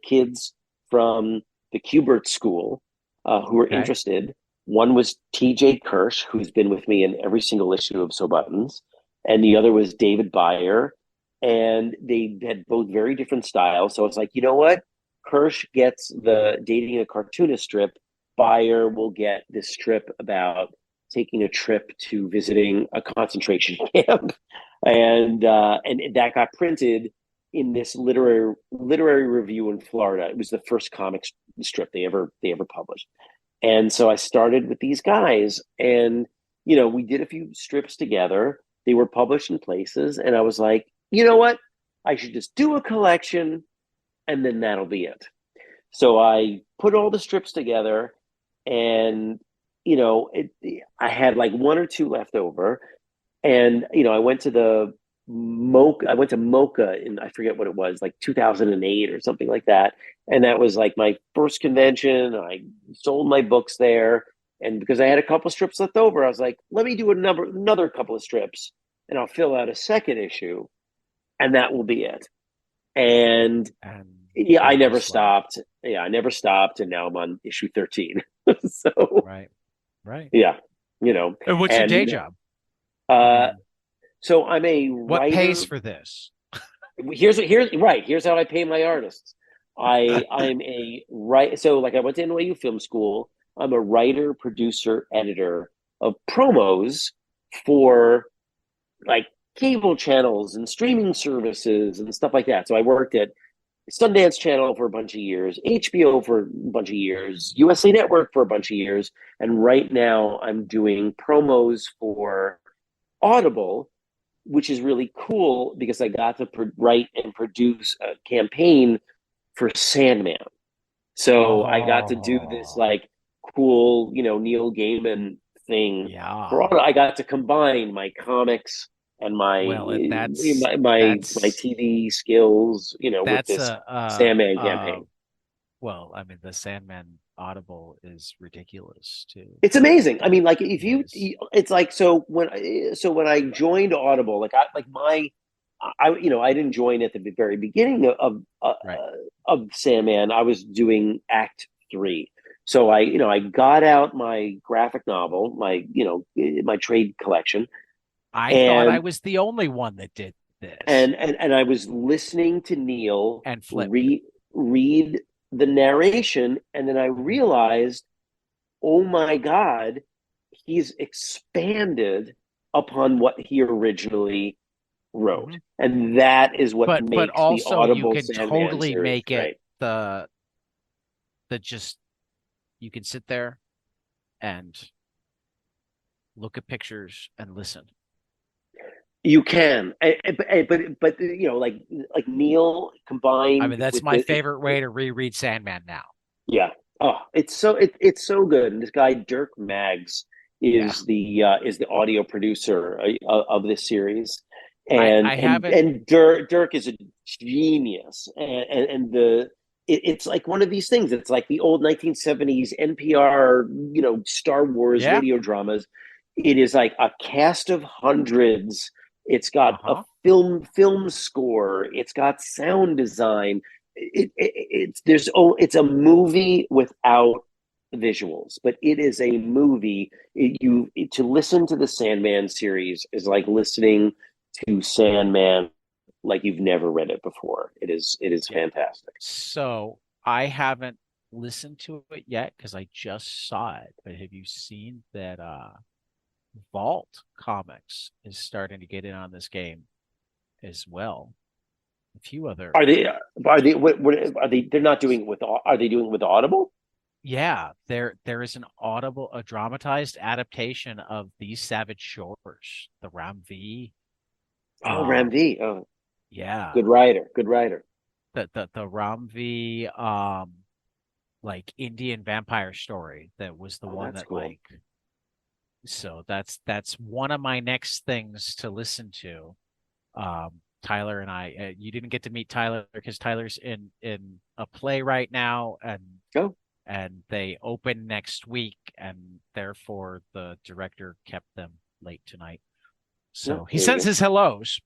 kids from the Kubert School who were Okay. interested. One was TJ Kirsch, who's been with me in every single issue of So Buttons, and the other was David Byer. And they had both very different styles. So it's like, you know what? Kirsch gets the dating a cartoonist strip. Byer will get this strip about taking a trip to visiting a concentration camp, and that got printed in this literary review in Florida. It was the first comic strip they ever published. And so I started with these guys, and we did a few strips together. They were published in places, and I was like, you know what? I should just do a collection, and then that'll be it. So I put all the strips together, and I had like one or two left over, and I went to Mocha in, I forget what it was, like 2008 or something like that. And that was like my first convention. I sold my books there. And because I had a couple strips left over, I was like, let me do another couple of strips, and I'll fill out a second issue, and that will be it. And And yeah, I that never was like, stopped. Yeah, I never stopped. And now I'm on issue 13. So right. Right. yeah, And what's your and day job? I uh mean, so I'm a what pays writer. for this? Here's how I pay my artists. I'm a right so like I went to NYU Film School. I'm a writer, producer, editor of promos for like cable channels and streaming services and stuff like that. So I worked at Sundance Channel for a bunch of years, HBO for a bunch of years, USA Network for a bunch of years, and right now I'm doing promos for Audible, which is really cool because I got to write and produce a campaign for Sandman. So I got to do this Oh, like cool, Neil Gaiman thing for yeah. all. I got to combine my comics and my Well, and that's my my that's TV skills, with that's this Sandman campaign. well, I mean, the Sandman Audible is ridiculous too. It's amazing. I mean, like if It is. it's like so when I joined Audible, like I didn't join at the very beginning Right. of Sandman. I was doing Act Three, so I got out my graphic novel, my trade collection, I thought I and was the only one that did this and I was listening to Neil and flipped. read the narration, and then I Mhm. realized, oh my God, he's expanded upon what he originally wrote. Mhm. And that is what But makes the also you Audible can Sandman totally series make it great. the just you can sit there. and look at pictures and listen. You can, but like Neil I mean, combined that's with my favorite way to reread Sandman now. yeah. Oh, it's so good. And this guy Dirk Maggs Yeah. is the audio producer of this series, I haven't. and Dirk is a genius, and it's like one of these things. It's like the old 1970s NPR, Star Wars Yeah. radio dramas. It is like a cast of hundreds. It's got a Uh-huh. film score. It's got sound design. It's a movie without visuals, but it is a movie. To listen to the Sandman series is like listening to Sandman like you've never read it before. It is Yeah. fantastic. So I haven't listened to it yet because I just saw it. But have you seen that Vault Comics is starting to get in on this game as well? A few other. What are they? They're not doing it with. Are they doing it with Audible? Yeah, there is a dramatized adaptation of These Savage Shores, the Ram V. Oh, Ram Um, V. Oh, yeah, good writer. Good writer. the Ram V like Indian vampire story that was the Oh, one that's that cool. like so that's one of my next things to listen to. Tyler and I, you didn't get to meet Tyler because Tyler's in a play right now, Oh, and they open next week, and therefore the director kept them late tonight. no, So he there you sends go. his hellos.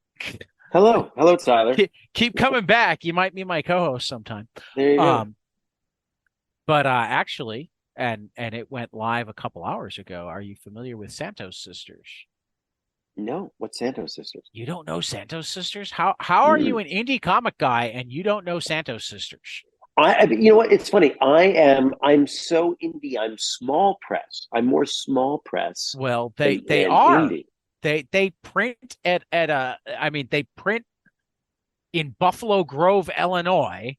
Hello, Tyler. Keep coming back. You might be my co-host sometime. There you go. Um, but actually, and it went live a couple hours ago. Are you familiar with Santos Sisters? No, what's Santos Sisters? You don't know Santos Sisters? How are you Mm. an indie comic guy and you don't know Santos Sisters? You know what? It's funny. I'm so indie. I'm small press. I'm more small press Well, they than are. indie. They print at a I mean they print in Buffalo Grove, Illinois,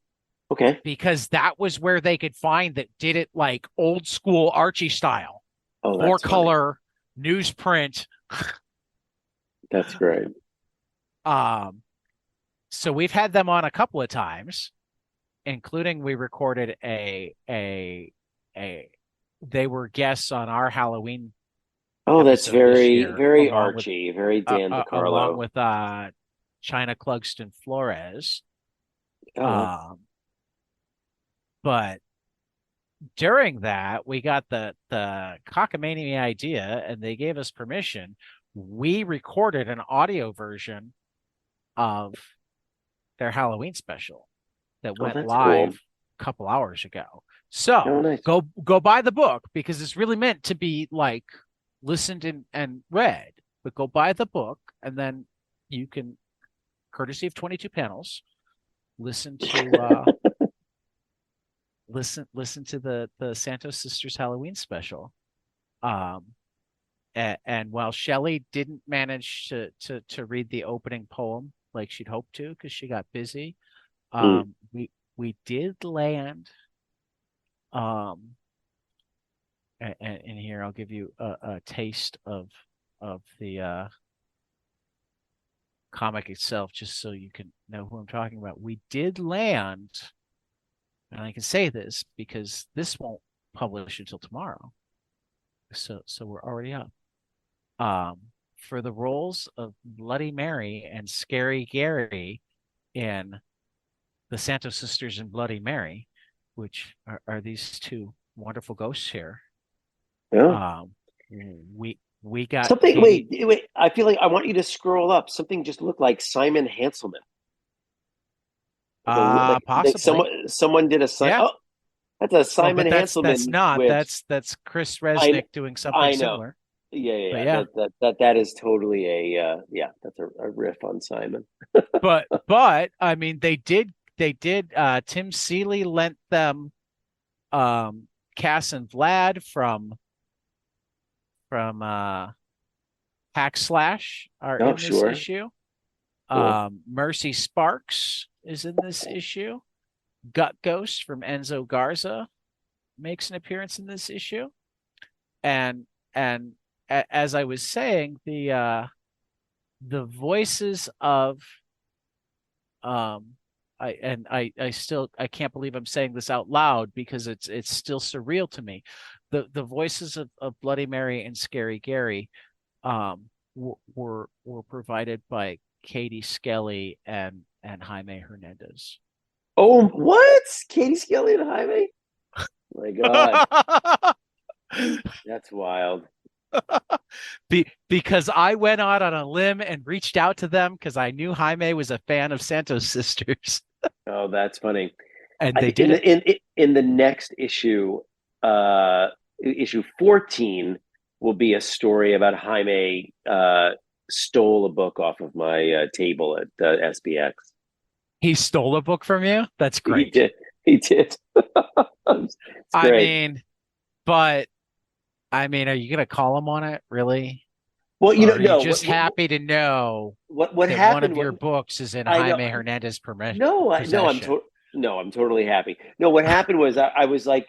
Okay. because that was where they could find that did it like old school Archie style, Oh, four that's funny. color newsprint. That's great. Um, so we've had them on a couple of times, including we recorded a they were guests on our Halloween Oh, that's episode this very, year, very Archie, very Dan along DeCarlo. with China Clugston Flores. Oh, well, Um, but during that, we got the cockamamie idea, and they gave us permission. We recorded an audio version of their Halloween special that oh, went that's cool. live a couple hours ago. Oh, So nice. go buy the book because it's really meant to be like listened and read. But go buy the book, and then you can, courtesy of 22 panels, listen to listen to the Santos Sisters Halloween special. Um, and while Shelley didn't manage to read the opening poem like she'd hoped to because she got busy, Mm. we did land. Um, and here I'll give you a taste of the comic itself, just so you can know who I'm talking about. We did land, and I can say this because this won't publish until tomorrow, so we're already up. Um, for the roles of Bloody Mary and Scary Gary in the Santos Sisters and Bloody Mary, which are these two wonderful ghosts here. Yeah. Um, we got Something. Katie. Wait. I feel like I want you to scroll up. Something just looked like Simon Hanselman. Like Possibly. someone did a sign. Yeah. Oh, that's a Well, Simon but that's Hanselman not. with. That's Chris I Resnick doing something I know. similar. Yeah. But yeah. That is totally yeah. That's a riff on Simon. But I mean they did Tim Seeley lent them Cass and Vlad from Hack Slash are Oh, in this sure. issue. Cool. Mercy Sparks is in this issue. Gut Ghost from Enzo Garza makes an appearance in this issue. and as I was saying, the voices of um I still I can't believe I'm saying this out loud because it's still surreal to me. The voices of Bloody Mary and Scary Gary were provided by Katie Skelly and Jaime Hernandez. Oh, what? Katie Skelly and Jaime? My God, that's wild. Because I went out on a limb and reached out to them because I knew Jaime was a fan of Santos Sisters, Oh, that's funny. and I they think did it. in the next issue, issue 14 will be a story about Jaime stole a book off of my table at SPX. He stole a book from you? That's He great. did. He did. It's I great. mean, but I mean, are you gonna call him on it, really? Well, Or are you no. just happy to know What that one happened? of What your books is in I know. Jaime Hernandez No, possession? no, I'm totally happy. No, what happened was I was like,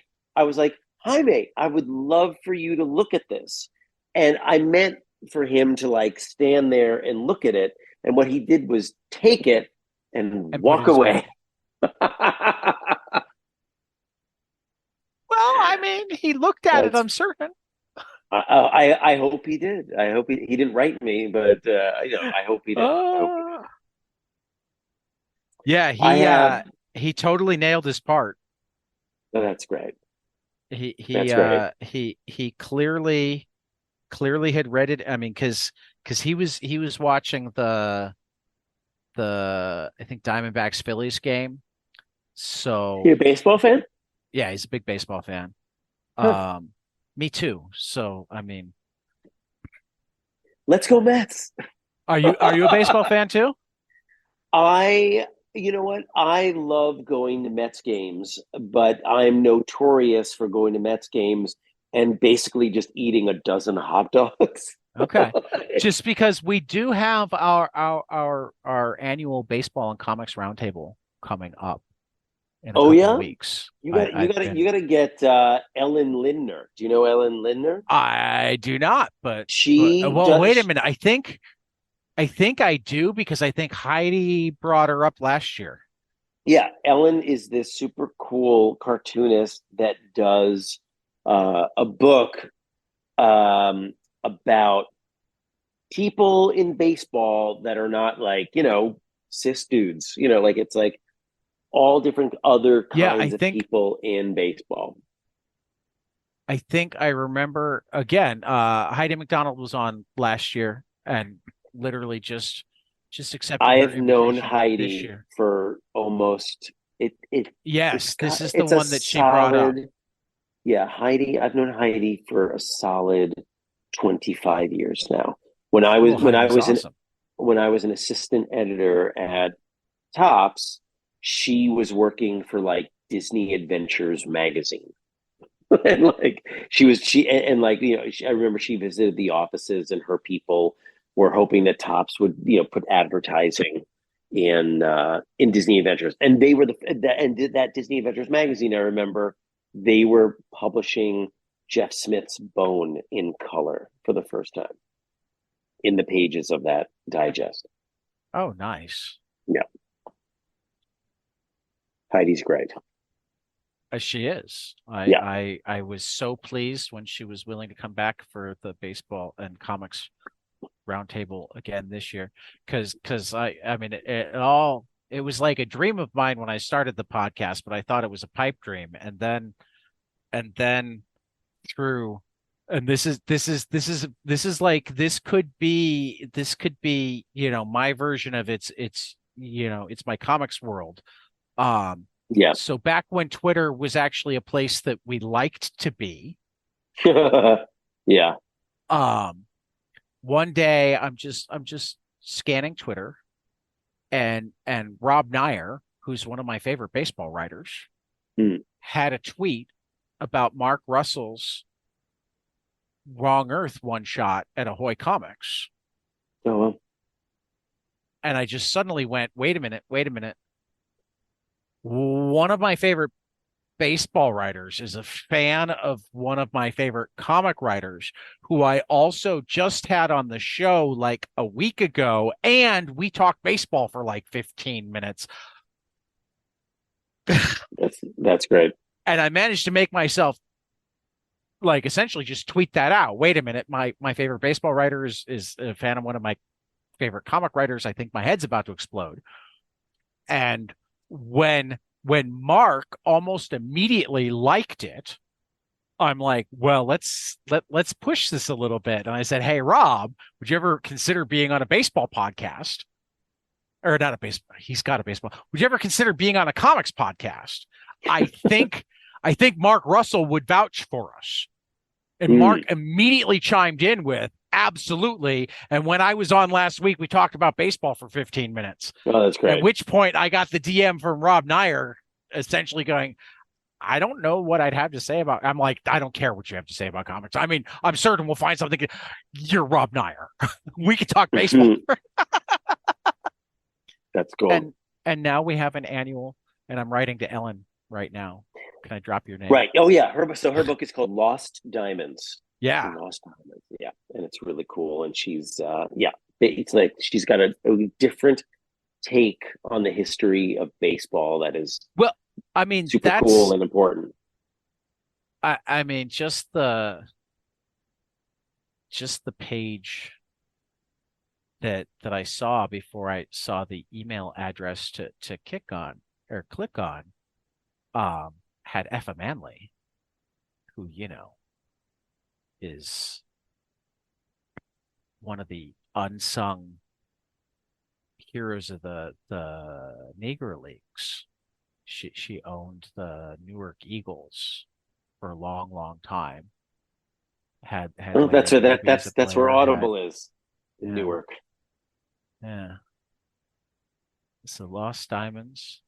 Jaime, I would love for you to look at this. And I meant for him to like stand there and look at it. And what he did was take it and And put it walk in his away. bag. Well, I mean, he looked at it, That's I'm certain. I hope he did. I hope he didn't write me, but I hope he did. I hope he did. Uh, yeah, I have he totally nailed his part. that's great. He That's great. he clearly had read it. I mean, because he was watching the I think Diamondbacks Phillies game. You a So baseball fan? yeah, he's a big baseball fan. Huh. Um, me too. So I mean, Let's go Mets. are you a baseball fan too? You know what? I love going to Mets games, but I'm notorious for going to Mets games and basically just eating a dozen hot dogs. Okay. Just because we do have our annual baseball and comics roundtable coming up in a Oh couple yeah, weeks. I've you been got to get Ellen Lindner. Do you know Ellen Lindner? I do not, but She well, wait a does. minute. I think I do because I think Heidi brought her up last year. Yeah, Ellen is this super cool cartoonist that does a book about people in baseball that are not like, cis dudes, like it's like all different other Yeah, kinds of people in baseball. I think I remember again, Heidi McDonald was on last year and literally just accepted I her have known invitation this Heidi year. for almost Yes, this is the it's a one that she brought up. solid, yeah, Heidi, I've known Heidi for a solid 25 years now. Oh, Heidi's awesome. When I was an assistant editor at Tops, she was working for like Disney Adventures magazine. And like and like I remember she visited the offices and her people were hoping that Tops would put advertising in Disney Adventures, and they were did that Disney Adventures magazine. I remember they were publishing Jeff Smith's Bone in color for the first time in the pages of that digest. Oh, nice. Yeah, Heidi's great. She is. Yeah, I was so pleased when she was willing to come back for the baseball and comics roundtable again this year because I mean it was like a dream of mine when I started the podcast, but I thought it was a pipe dream, and then through and this is like this could be my version of it's it's my comics world. Um, yeah, so back when Twitter was actually a place that we liked to be, yeah. um, one day I'm just scanning Twitter and Rob Nyer, who's one of my favorite baseball writers, Mm. had a tweet about Mark Russell's Wrong Earth one shot at Ahoy Comics. Oh well. And I just suddenly went, wait a minute. One of my favorite baseball writers is a fan of one of my favorite comic writers who I also just had on the show like a week ago, and we talked baseball for like 15 minutes. That's great. And I managed to make myself like essentially just tweet that out. Wait a minute, my favorite baseball writer is a fan of one of my favorite comic writers. I think my head's about to explode. And when Mark almost immediately liked it, I'm like, well, let's push this a little bit. And I said, hey, Rob, would you ever consider being on a baseball podcast? Or not a baseball, he's got a baseball. Would you ever consider being on a comics podcast? I think I think Mark Russell would vouch for us. And Mark immediately chimed in with, absolutely. And when I was on last week, we talked about baseball for 15 minutes. Oh, that's great. At which point I got the DM from Rob Nyer essentially going, I don't know what I'd have to say about. I'm like, I don't care what you have to say about comics. I mean, I'm certain we'll find something. You're Rob Nyer. We could talk baseball. That's cool. And now we have an annual, and I'm writing to Ellen right now. Can I drop your name? Right. Oh yeah. Her book is called Lost Diamonds. Yeah. Lost Diamonds. Yeah. And it's really cool. And she's it's like she's got a different take on the history of baseball that is super cool and important. I mean, just the page that I saw before I saw the email address to click on had Effa Manley, who, is one of the unsung heroes of the Negro Leagues. She owned the Newark Eagles for a long, long time. Had that's where Audible is in Newark. Yeah. So Lost Diamonds.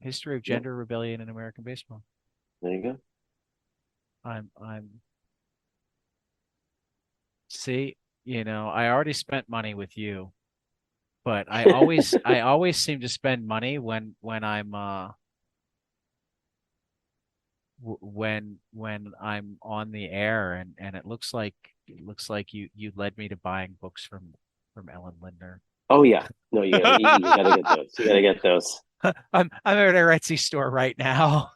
History of Gender Rebellion in American Baseball. There you go. I'm see, I already spent money with you, but I always seem to spend money when I'm when I'm on the air, and it looks like you led me to buying books from Ellen Lindner. Oh yeah. No, you gotta get those. You gotta get those. I'm at a Etsy store right now.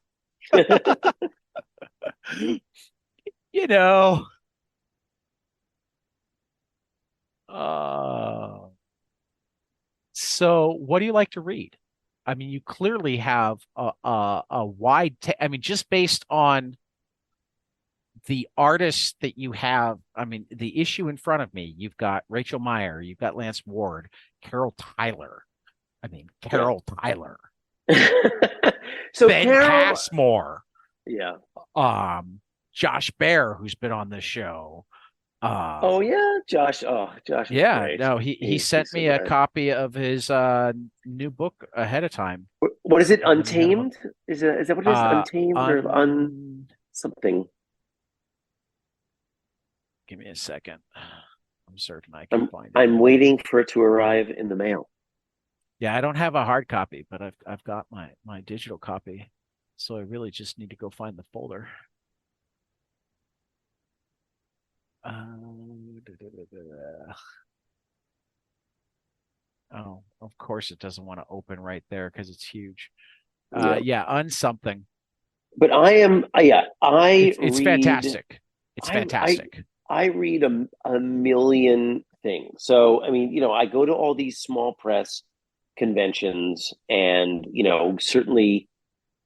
So what do you like to read? I mean, you clearly have a wide. I mean, just based on the artists that you have. I mean, the issue in front of me. You've got Rachel Meyer. You've got Lance Ward, Carol Tyler. Carol Tyler. So Ben Passmore. Yeah. Josh Baer, who's been on the show. Oh yeah, Josh. Oh, Josh. Yeah, great. No, he sent me a copy of his new book ahead of time. What is it? Untamed? Is that what it is? Untamed or something? Give me a second. I'm certain I can find it. I'm waiting for it to arrive in the mail. Yeah, I don't have a hard copy, but I've got my digital copy. So I really just need to go find the folder. Oh, of course it doesn't want to open right there because it's huge. Unsomething. But it's fantastic. It's fantastic. I read a million things. So I mean, I go to all these small press conventions, and certainly,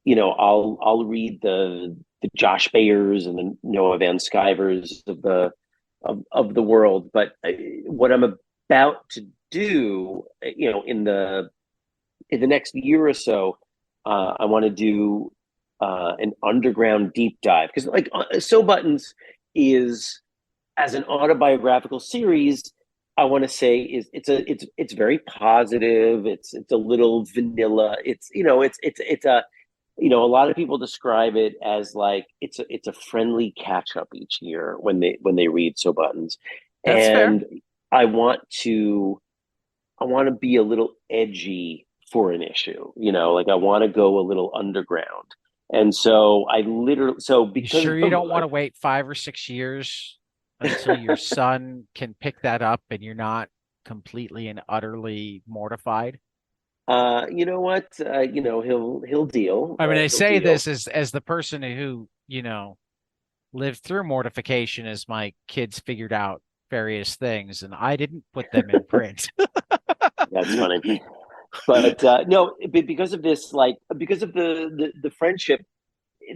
I'll read the Josh Bayers and the Noah Van Skyvers of the world. But what I'm about to do, in the next year or so, I want to do an underground deep dive, because So Buttons is, as an autobiographical series, I want to say it's very positive. It's a little vanilla. A lot of people describe it as like it's a friendly catch up each year when they read So Buttons. That's and fair. I want to be a little edgy for an issue. I want to go a little underground. And so I literally, so You because sure you of, don't want to wait 5 or 6 years until your son can pick that up and you're not completely and utterly mortified? you know what, he'll deal, I mean, I he'll say deal. this as the person who, lived through mortification as my kids figured out various things, and I didn't put them in print. That's funny. But no, because of this, like because of the friendship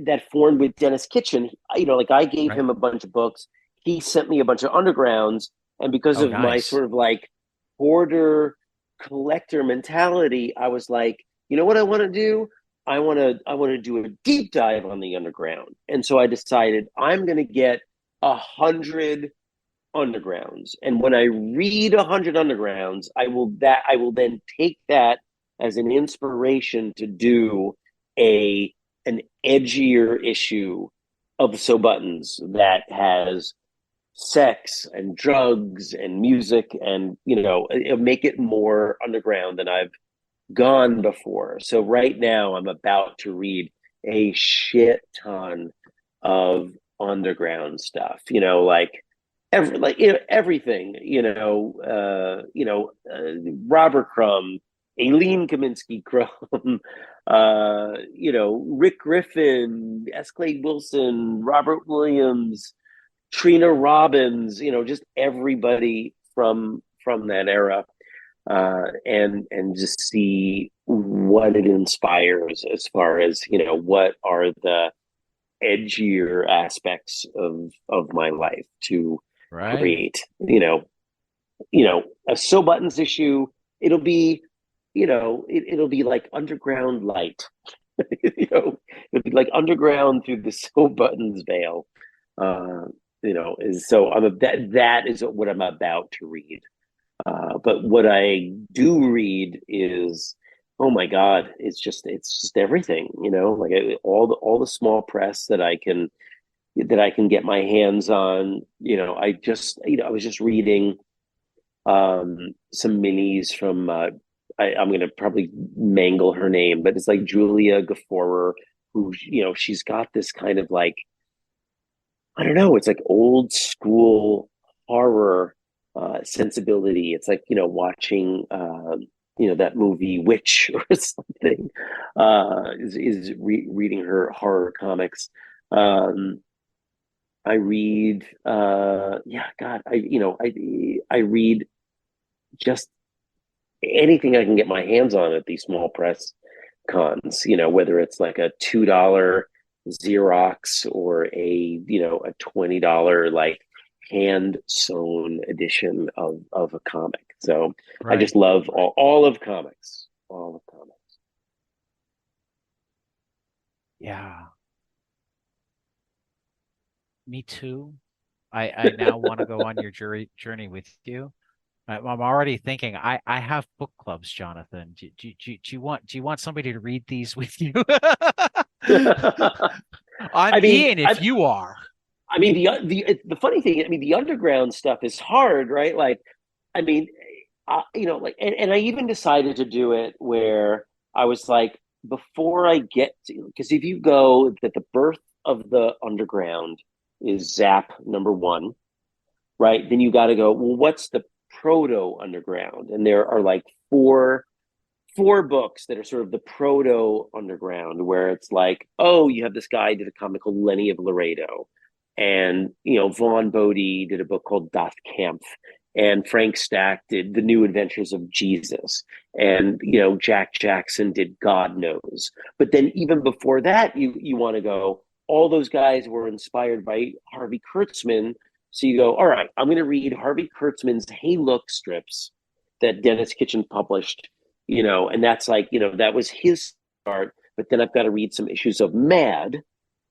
that formed with Dennis Kitchen, like I gave Right. him a bunch of books. He sent me a bunch of undergrounds, and because Oh, of my nice. sort of like hoarder collector mentality, I was like, you know what I want to do? I want to do a deep dive on the underground, and so I decided I'm going to get 100 undergrounds, and when I read 100 undergrounds, I will then take that as an inspiration to do a an edgier issue of So Buttons that has sex and drugs and music, and it'll make it more underground than I've gone before. So right now I'm about to read a shit ton of underground stuff, like everything, Robert Crumb, Aileen Kaminsky Crumb, Rick Griffin, S. Clay Wilson, Robert Williams, Trina Robbins, just everybody from that era, and just see what it inspires as far as what are the edgier aspects of my life to Right. create. A So Buttons issue. It'll be, it'll be like underground light. It'll be like underground through the So Buttons veil. Uh, is so I'm a, that is what I'm about to read. But what I do read is, oh my God, it's just everything, like all the small press that I can get my hands on. I was just reading some minis from I'm gonna probably mangle her name, but it's like Julia Gaforer, who she's got this kind of like, I don't know. It's like old school horror sensibility. It's like watching that movie Witch or something. Reading her horror comics. Um, I read. Yeah, God. I read just anything I can get my hands on at these small press cons, whether it's like a $2 Xerox or a $20 like hand sewn edition of a comic. So I just Right. love all of comics. All of comics. Yeah. Me too. I now want to go on your journey with you. I'm already thinking I have book clubs, Jonathan. Do you want somebody to read these with you? I'm I mean, in if you are. I mean the funny thing. I mean, the underground stuff is hard, right? Like, I mean, like, and I even decided to do it where I was like, before I get to, because if you go that the birth of the underground is Zap #1, right? Then you got to go, well, what's the proto underground? And there are like four books that are sort of the proto underground, where it's like, oh, you have this guy did a comic called Lenny of Laredo, and Vaughn Bodie did a book called Das Kampf, and Frank Stack did The New Adventures of Jesus, and Jack Jackson did God Knows. But then even before that, you want to go, all those guys were inspired by Harvey Kurtzman. So you go, all right, I'm going to read Harvey Kurtzman's Hey Look strips that Dennis Kitchen published, and that's like, that was his start. But then I've got to read some issues of Mad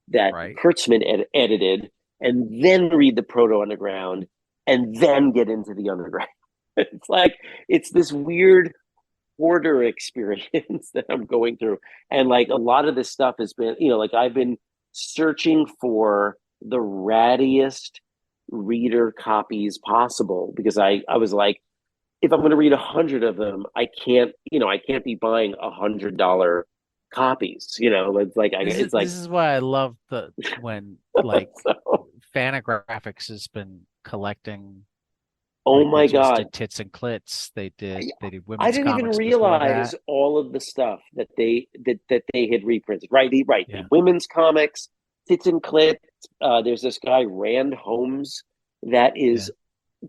that Right. Kurtzman edited, and then read the Proto Underground, and then get into the Underground. It's like, it's this weird hoarder experience that I'm going through. And like a lot of this stuff has been, like I've been searching for the rattiest reader copies possible, because I was like, if I'm going to read 100 of them, I can't be buying $100 copies. You know, it's like it's like This is why I love the when like so. Fantagraphics has been collecting. Oh Like they my just God. did tits and clits. They did I women's didn't even comics before realize that. all of the stuff that they had reprinted. Right, the Yeah, women's comics, Tits and Clit. There's this guy Rand Holmes that yeah. is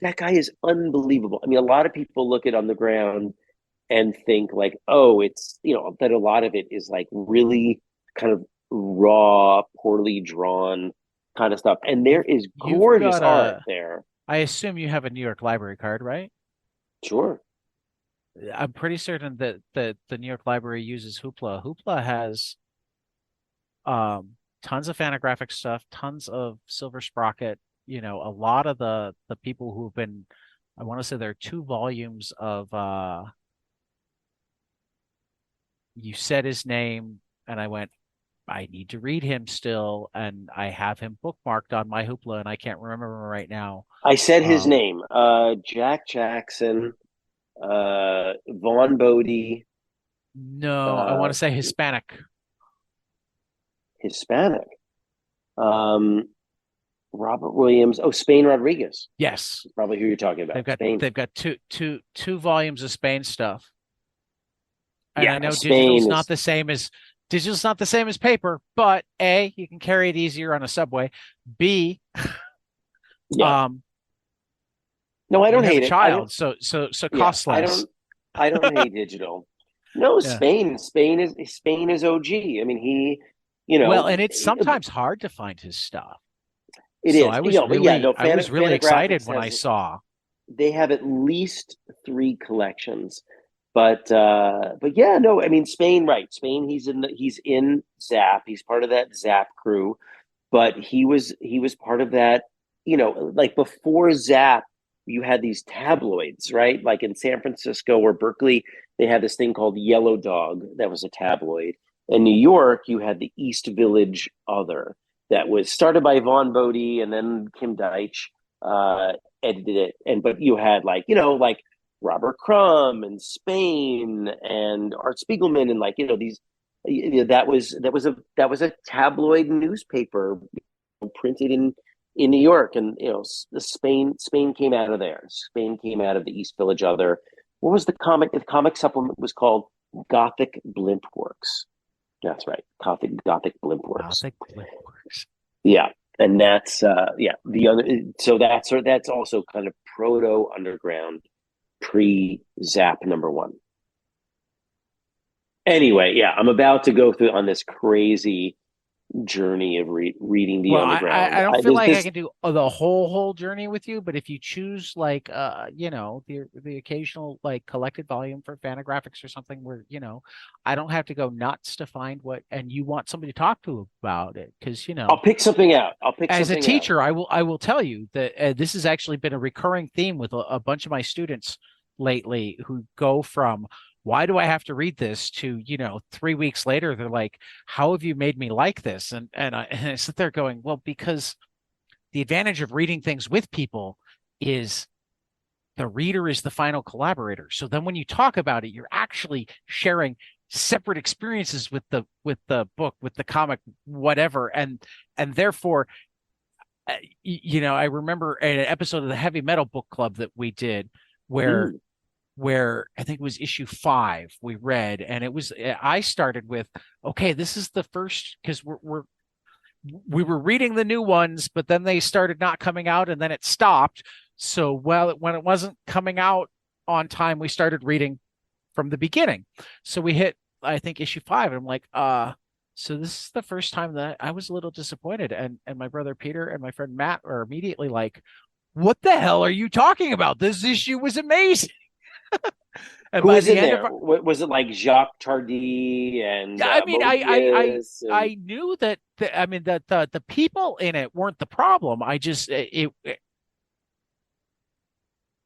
that guy is unbelievable. I mean, a lot of people look at On the Ground and think like, oh, it's that a lot of it is like really kind of raw, poorly drawn kind of stuff, and there is You've gorgeous got art a. there. I assume you have a New York Library card, right? Sure. I'm pretty certain that the New York Library uses Hoopla. Hoopla has tons of Fantagraphic stuff, tons of Silver Sprocket. A lot of the people who've been. I want to say there are two volumes of you said his name, and I went, I need to read him still, and I have him bookmarked on my Hoopla, and I can't remember him right now. I said his Um, name. Jack Jackson, Vaughn Bodie, no, I want uh, to say Hispanic. Hispanic, um, Robert Williams. Oh, Spain Rodriguez. Yes, Is probably who you're talking they've about. got Spain. they've got two volumes of Spain stuff, and I Yeah, know Spain is. digital's not the same as paper, but A, you can carry it easier on a subway. B, Yeah. um, No, I you don't have a hate it. I don't. child, so Yeah, costs less. I don't hate digital. No, Yeah. Spain is OG. I mean, Well, and it's sometimes hard to find his stuff. it So is. But yeah, no, I was really excited Fantagraphics when I has saw. they have at least three collections. But yeah, no, I mean Spain, right? Spain, he's in Zap. He's part of that Zap crew, but he was part of that. Like before Zap, you had these tabloids, right? Like in San Francisco or Berkeley, they had this thing called Yellow Dog that was a tabloid. In New York, you had the East Village Other that was started by Vaughn Bodie and then Kim Deitch edited it. And but you had like Robert Crumb and Spain and Art Spiegelman and these that was a tabloid newspaper printed in New York, and the Spain came out of there. Spain came out of the East Village Other. What was the comic? The comic supplement was called Gothic Blimp Works. That's right, Gothic Blimp Works. Gothic Blinkworks. Yeah, and that's yeah the other. So that's also kind of proto underground, pre Zap number one. Anyway, yeah, I'm about to go through on this crazy journey of reading the Well, underground. I don't I, feel this like I this can do the whole journey with you, but if you choose like the occasional like collected volume for Fantagraphics or something where, I don't have to go nuts to find what and you want somebody to talk to about it because, I'll pick something out. I'll pick as a something out. teacher, I will tell you that this has actually been a recurring theme with a bunch of my students lately who go from why do I have to read this to 3 weeks later they're like, how have you made me like this? And I sit there going, well, because the advantage of reading things with people is the reader is the final collaborator. So then when you talk about it, you're actually sharing separate experiences with the book, with the comic, whatever, and therefore I remember an episode of the Heavy Metal Book Club that we did where Mm. I think it was issue 5 we read, and I started with, okay, this is the first because we were reading the new ones, but then they started not coming out, and then it stopped. So when it wasn't coming out on time, we started reading from the beginning. So we hit, I think, issue 5, and I'm like, so this is the first time that I was a little disappointed, and my brother Peter and my friend Matt are immediately like, what the hell are you talking about? This issue was amazing. And Who by was the in end of there? Was it like Jacques Tardy and I mean, Mobius and I knew that I mean that the people in it weren't the problem. I just it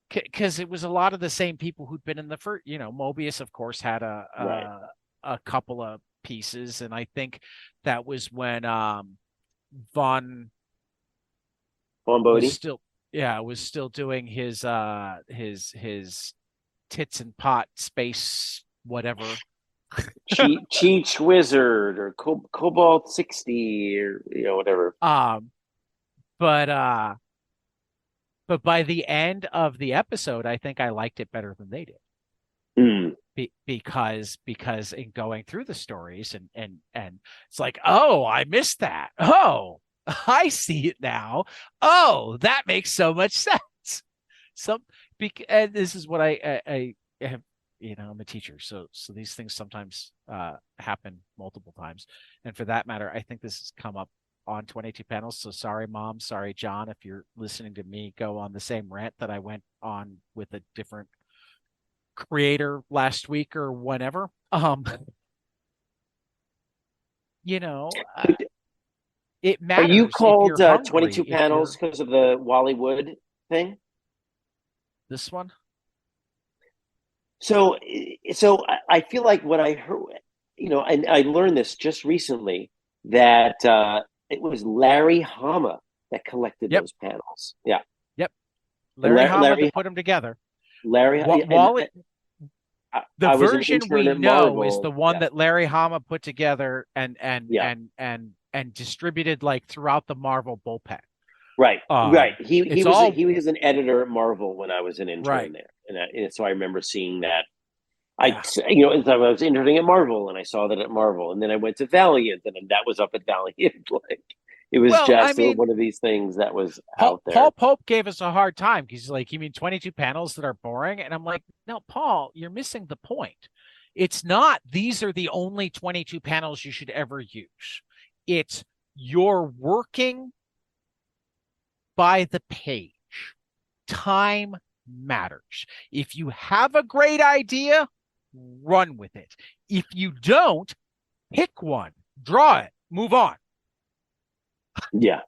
because it was a lot of the same people who'd been in the first. Mobius, of course, had right a couple of pieces, and I think that was when Von Vaughn was Bodie? still was still doing his tits and pot space whatever. Cheech Wizard or Cobalt 60 or whatever. Um, but by the end of the episode, I think I liked it better than they did. Mm. Because in going through the stories and it's like, oh, I missed that. Oh, I see it now. Oh, that makes so much sense. Some and this is what I have, I'm a teacher, so these things sometimes happen multiple times, and for that matter, I think this has come up on 22 panels. So sorry, Mom, sorry, John, if you're listening to me go on the same rant that I went on with a different creator last week or whenever. You know, it Are you matters if you're called hungry. 22 If panels you're because of the Wally Wood thing? this one, So, I feel like what I heard, and I learned this just recently that it was Larry Hama that collected yep, those panels. Yeah, yep, and Larry Hama that put them together. And Wally, the I was an version intern we at know is Marvel. the one Yeah, that Larry Hama put together yeah, and distributed like throughout the Marvel bullpen. right, right. It's all He was an editor at Marvel when I was an intern right. there, and so I remember seeing that. I Yeah. I was interning at Marvel, and I saw that at Marvel, and then I went to Valiant, and that was up at Valiant. Like it was Well, I just mean, one of these things that was Paul, out there. Paul Pope gave us a hard time because he's like, you mean 22 panels that are boring? And I'm like, no, Paul, you're missing the point. It's not these are the only 22 panels you should ever use. It's you're working by the page. Time matters. If you have a great idea, run with it. If you don't, pick one, draw it, move on. Yeah,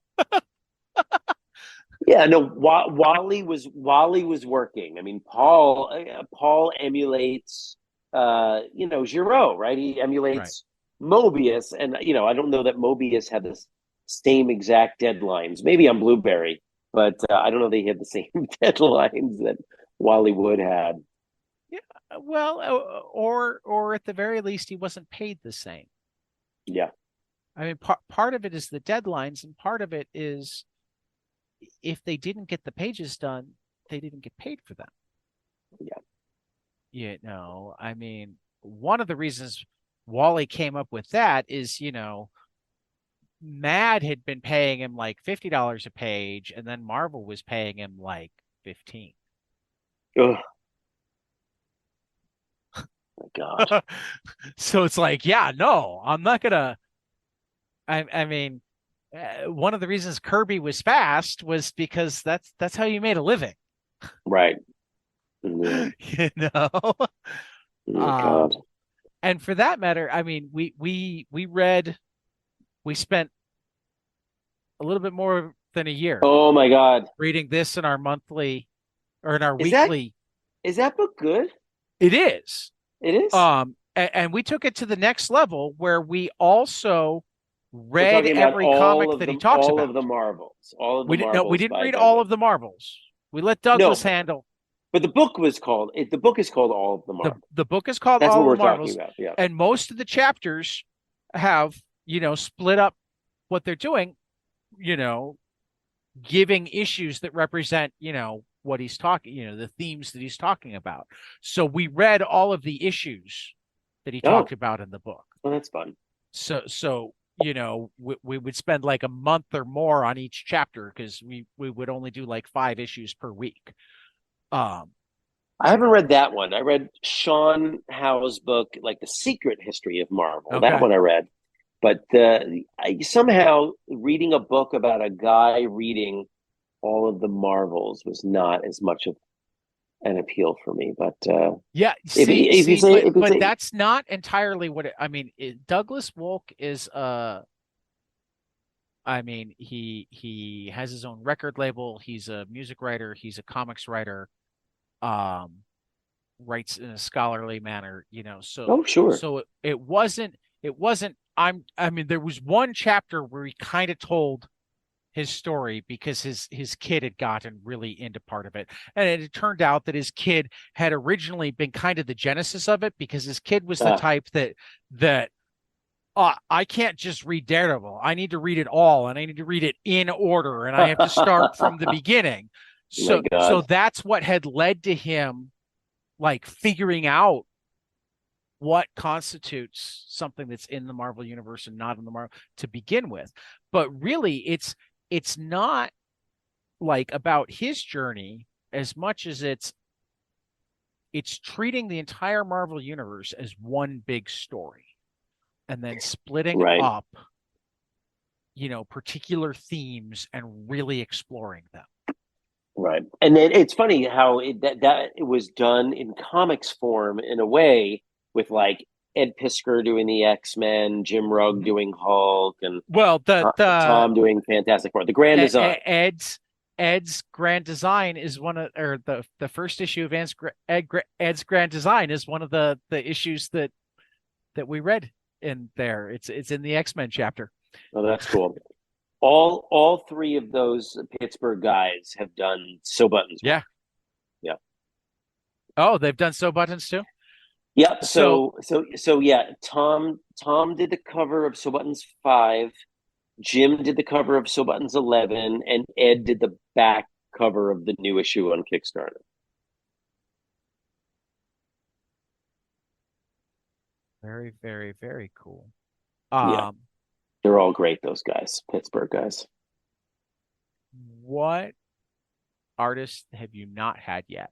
yeah. No, Wally was working. I mean, Paul emulates Giraud, right? He Right. emulates Mobius, and I don't know that Mobius had the same exact deadlines. Maybe on Blueberry, but I don't know they had the same deadlines that Wally Wood had. Yeah. Well, or at the very least, he wasn't paid the same. Yeah, I mean, part of it is the deadlines, and part of it is if they didn't get the pages done, they didn't get paid for them. yeah. I mean, one of the reasons Wally came up with that is, Mad had been paying him like $50 a page, and then Marvel was paying him like 15. Oh my God. So it's like, yeah, no, I'm not gonna. I mean, one of the reasons Kirby was fast was because that's how you made a living. Right. Yeah. you know. Oh my God. Um, and for that matter, I mean, we spent a little bit more than a year Oh my God. reading this in our monthly or in our Is that weekly. is that book good? It is. It is. And we took it to the next level where we also We're read talking about every comic that he talks all of about. the Marvels, all of the We didn't no, we Marvels didn't by read all Douglas. of the Marvels. We let No, Douglas handle but the book was called. The book is called All of the Marvels. the book is called That's what All of we're the talking Marvels, about. Yeah. and most of the chapters have, split up what they're doing, you know, giving issues that represent, what he's talking, the themes that he's talking about. So we read all of the issues that he talked Oh, about in the book. well, that's fun. So we would spend like a month or more on each chapter because we would only do like 5 issues per week. Um, I haven't read that one. I read Sean Howe's book, like The Secret History of Marvel. That okay. one I read. But somehow reading a book about a guy reading all of the Marvels was not as much of an appeal for me. But Yeah, if you see, say but if you say that's not entirely what I mean. Douglas Wolk is I mean, he has his own record label. He's a music writer. He's a comics writer. Um, writes in a scholarly manner. So oh sure, it wasn't. I mean, there was one chapter where he kind of told his story because his kid had gotten really into part of it. And it turned out that his kid had originally been kind of the genesis of it, because his kid was the Ah, type that I can't just read Daredevil. I need to read it all, and I need to read it in order, and I have to start from the beginning. my So God. that's what had led to him like figuring out what constitutes something that's in the Marvel universe and not in the Marvel to begin with. But really, it's not like about his journey as much as it's treating the entire Marvel universe as one big story and then splitting Right. up, particular themes and really exploring them. Right. And then it's funny how that it was done in comics form in a way, with like Ed Piskor doing the X-Men, Jim Rugg doing Hulk, and Well, Tom doing Fantastic Four. The grand design. Ed's grand design is one of, or the first issue of Ed's grand design is one of the issues that we read in there. It's in the X-Men chapter. Oh, that's cool. All three of those Pittsburgh guys have done Sew Buttons work. Yeah. Yeah. Oh, they've done sew buttons too. Yep. So So yeah, Tom did the cover of Sew Buttons 5, Jim did the cover of Sew Buttons 11, and Ed did the back cover of the new issue on Kickstarter. very, very, very cool. Yeah, Um, they're all great, those guys, Pittsburgh guys. what artists have you not had yet?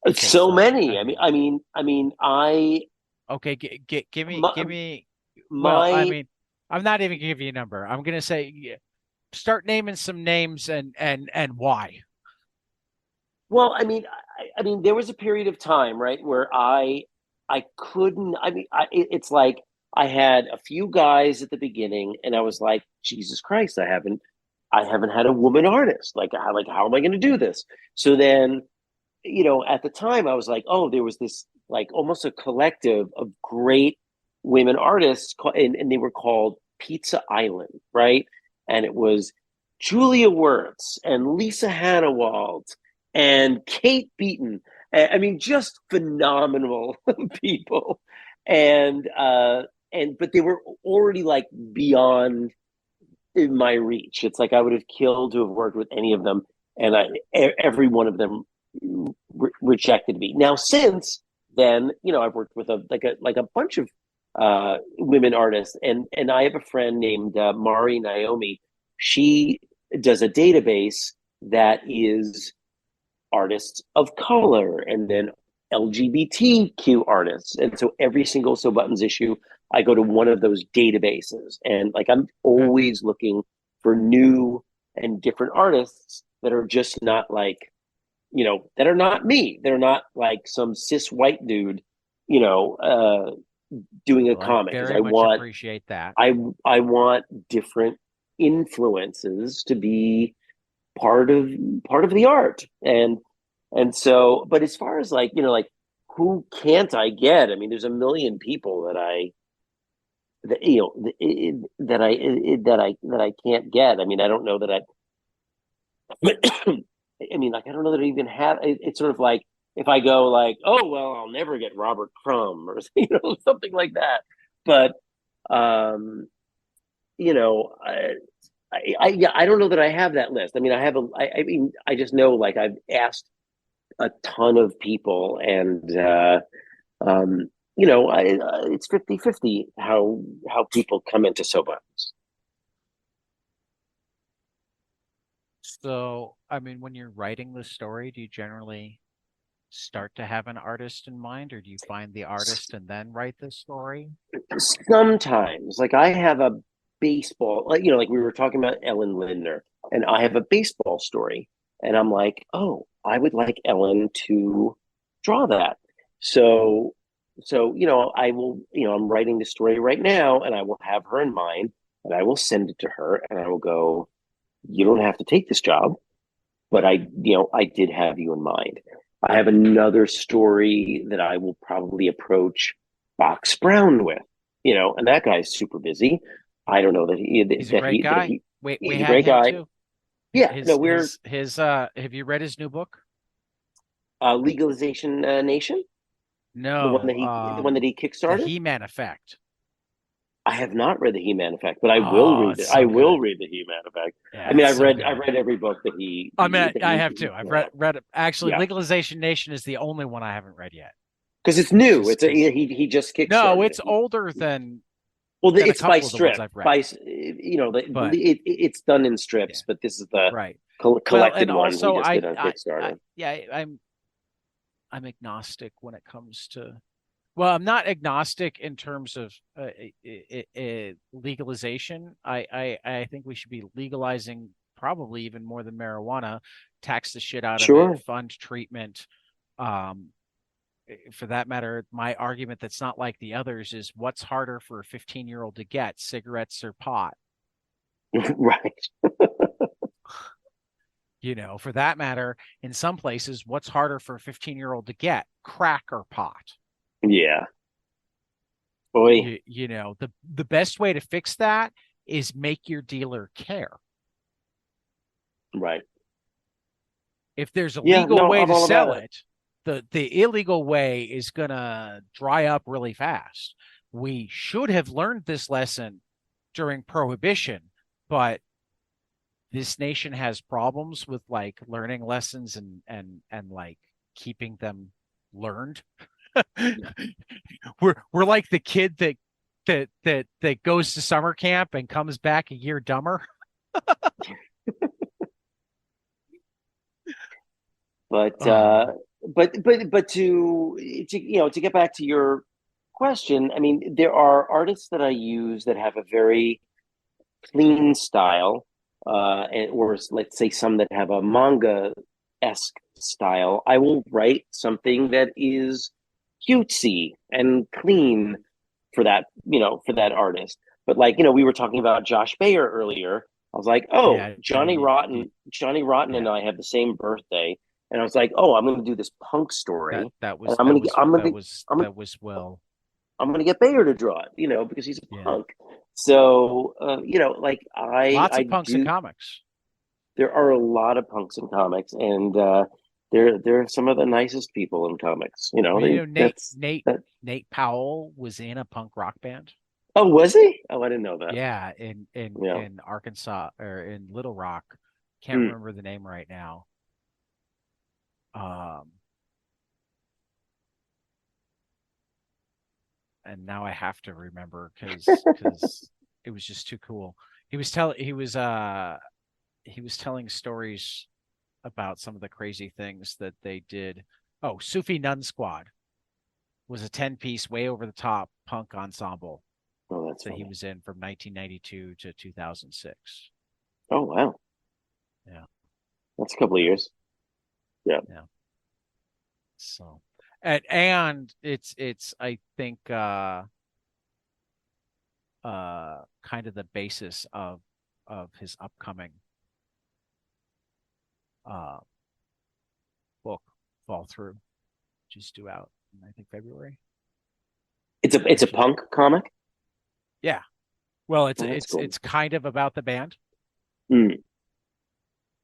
Because So many. I okay, give my, me. Well, my I'm not even gonna give you a number. I'm gonna say start naming some names and why. well, there was a period of time, right, where I couldn't. It's like I had a few guys at the beginning, and I was like, Jesus Christ, I haven't had a woman artist. Like how am I going to do this? So then, at the time, I was like, oh, there was this like almost a collective of great women artists, and they were called Pizza Island, right? And it was Julia Wirtz and Lisa Hannawald and Kate Beaton. I mean, just phenomenal people, and but they were already like beyond in my reach. It's like I would have killed to have worked with any of them, and every one of them rejected me. Now, since then, I've worked with a bunch of women artists, and I have a friend named Mari Naomi. She does a database that is artists of color and then LGBTQ artists. And so every single Sew Buttons issue, I go to one of those databases. And like I'm Okay. always looking for new and different artists that are just not like, that are not me. They're not like some cis white dude, you know, uh, doing a Well, I comic. Because very I much want appreciate that. I want different influences to be part of the art. And so, but as far as like, like who can't I get? I mean, there's a million people that I can't get. I mean, I don't know that I mean, like I don't know that I even have. It's sort of like if I go like, oh well, I'll never get Robert Crumb or something like that. But um, you know, I don't know that I have that list. I mean, I mean, I just know like I've asked a ton of people, and um, it's 50-50 how people come into Sew Buttons. So, I mean, when you're writing the story, do you generally start to have an artist in mind, or do you find the artist and then write the story? Sometimes, like I have a baseball, like we were talking about Ellen Lindner, and I have a baseball story, and I'm like, oh, I would like Ellen to draw that. So, I will, I'm writing the story right now, and I will have her in mind, and I will send it to her, and I will go, you don't have to take this job, but I did have you in mind. I have another story that I will probably approach Box Brown with, and that guy's super busy. I don't know He's a great that guy. We he's a had great him guy. too. Yeah, no, we're Have you read his new book? Legalization Nation, No, the one that he the kickstarted. He-Man Effect. I have not read the He-Man Effect, but I will Oh, read it's it. I so will good. read the He-Man Effect. I Yeah, mean, it's so I've good. read every book I mean, that I he have too. I've put out. read it. Actually, Yeah, Legalization Nation is the only one I haven't read yet. because it's It's new. just because He just no, kickstarted it's it. older Well, than a it's by couple of the ones strip, I've read. But it's done in yeah, strips, but this is the right. Well, and collected one he also just did on Kickstarter. yeah, I'm agnostic when it comes to. Well, I'm not agnostic in terms of legalization. I think we should be legalizing probably even more than marijuana, tax the shit out of it, Sure. fund treatment. Um, for that matter, my argument that's not like the others is what's harder for a 15-year-old to get, cigarettes or pot? Right. For that matter, in some places, what's harder for a 15-year-old to get, crack or pot? Yeah. Boy. The best way to fix that is make your dealer care. Right. If there's a Yeah. legal No, way I'm to all about sell it. it, the illegal way is gonna dry up really fast. We should have learned this lesson during Prohibition, but this nation has problems with like learning lessons and like keeping them learned. We're like the kid that goes to summer camp and comes back a year dumber. But Um, to get back to your question, I mean, there are artists that I use that have a very clean style, or let's say some that have a manga-esque style. I will write something that is cutesy and clean for that artist. But like, we were talking about Josh Bayer earlier. I was like, oh, yeah, no, Johnny Rotten and yeah, I have the same birthday. And I was like, oh, I'm going to do this punk that story, that and was that was that was I'm that was well, I'm going to get Bayer to draw it, because he's a yeah, punk. So, like lots I of punks in do. comics. There are a lot of punks in comics, and they're some of the nicest people in comics. I mean, Nate That's Nate that. Nate Powell was in a punk rock band. Oh, was he? Oh, I didn't know that. Yeah, in in Yeah. in Arkansas or in Little Rock. Can't Mm. remember the name right now. Um, and now I have to remember because it was just too cool. He was telling stories about some of the crazy things that they did. Oh, Sufi Nun Squad was a 10-piece way over the top punk ensemble Oh, that's that he funny. was in from 1992 to 2006. Oh, wow. Yeah. That's a couple of years. Yeah. Yeah. So and it's I think kind of the basis of his upcoming uh book Fall Through, which is due out in I think February. It's a Which is punk comic. yeah. Well, Oh, that's cool. it's kind of about the band. Mm.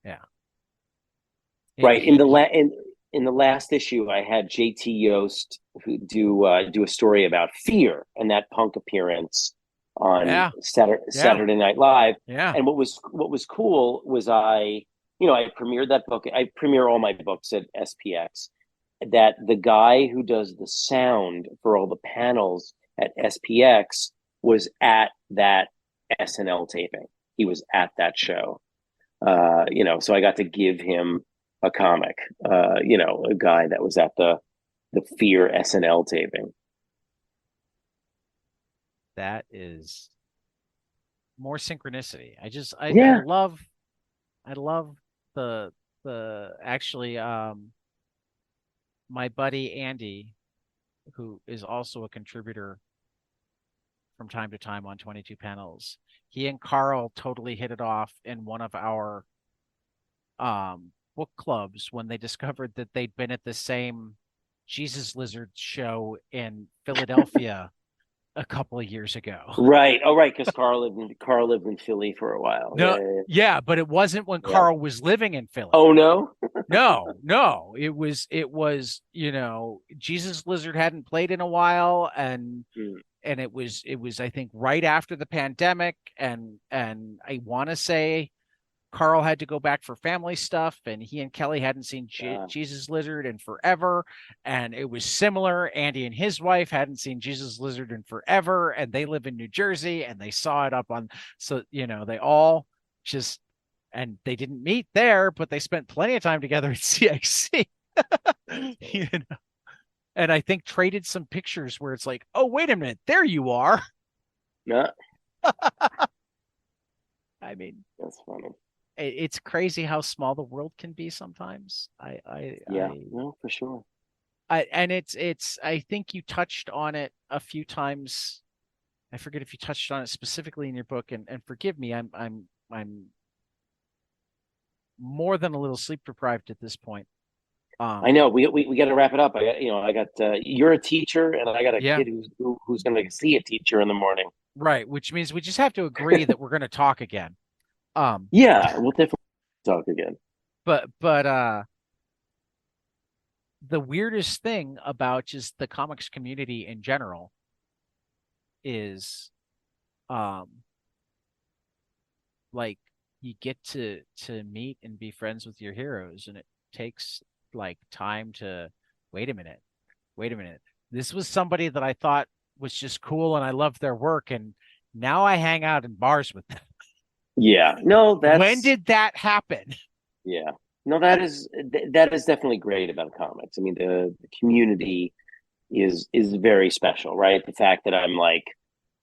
Yeah. Right. He In the last issue, I had JT Yost who do a story about Fear and that punk appearance on yeah. Yeah. Saturday Night Live. Yeah. And what was cool was I premiered that book. I premiere all my books at SPX. That the guy who does the sound for all the panels at SPX was at that SNL taping. He was at that show. So I got to give him a comic. A guy that was at the Fear SNL taping. That is more synchronicity. Yeah. I love the actually my buddy Andy, who is also a contributor from time to time on 22 panels. He and Carl totally hit it off in one of our book clubs when they discovered that they'd been at the same Jesus Lizard show in Philadelphia a couple of years ago. Right. Oh, right. Because Carl lived in Philly for a while. No, Yeah, yeah, yeah, but it wasn't when yeah. Carl was living in Philly. Oh no. No, no, it was, Jesus Lizard hadn't played in a while, Hmm. and it was I think right after the pandemic, and I want to say Carl had to go back for family stuff, and he and Kelly hadn't seen Uh, Jesus Lizard in forever, and it was similar. Andy and his wife hadn't seen Jesus Lizard in forever, and they live in New Jersey, and they saw it up on, so they all just, and they didn't meet there, but they spent plenty of time together at CXC. that's funny. you know, and I think traded some pictures where it's like, oh wait a minute, there you are. No, I mean, that's funny. it's crazy how small the world can be sometimes. Yeah. No, for sure. And it's I think you touched on it a few times. I forget if you touched on it specifically in your book, and forgive me, I'm more than a little sleep deprived at this point. I know we got to wrap it up. I got you're a teacher and I got a Yeah, kid who's going to see a teacher in the morning. right, which means we just have to agree that we're going to talk again. Um, Yeah, we'll definitely talk again. but the weirdest thing about just the comics community in general is um like you get to meet and be friends with your heroes, and it takes like time to wait a minute, this was somebody that I thought was just cool and I loved their work, and now I hang out in bars with them. Yeah. No, When that's did that happen? yeah. No, that is definitely great about comics. I mean, the community is very special, right? The fact that I'm like,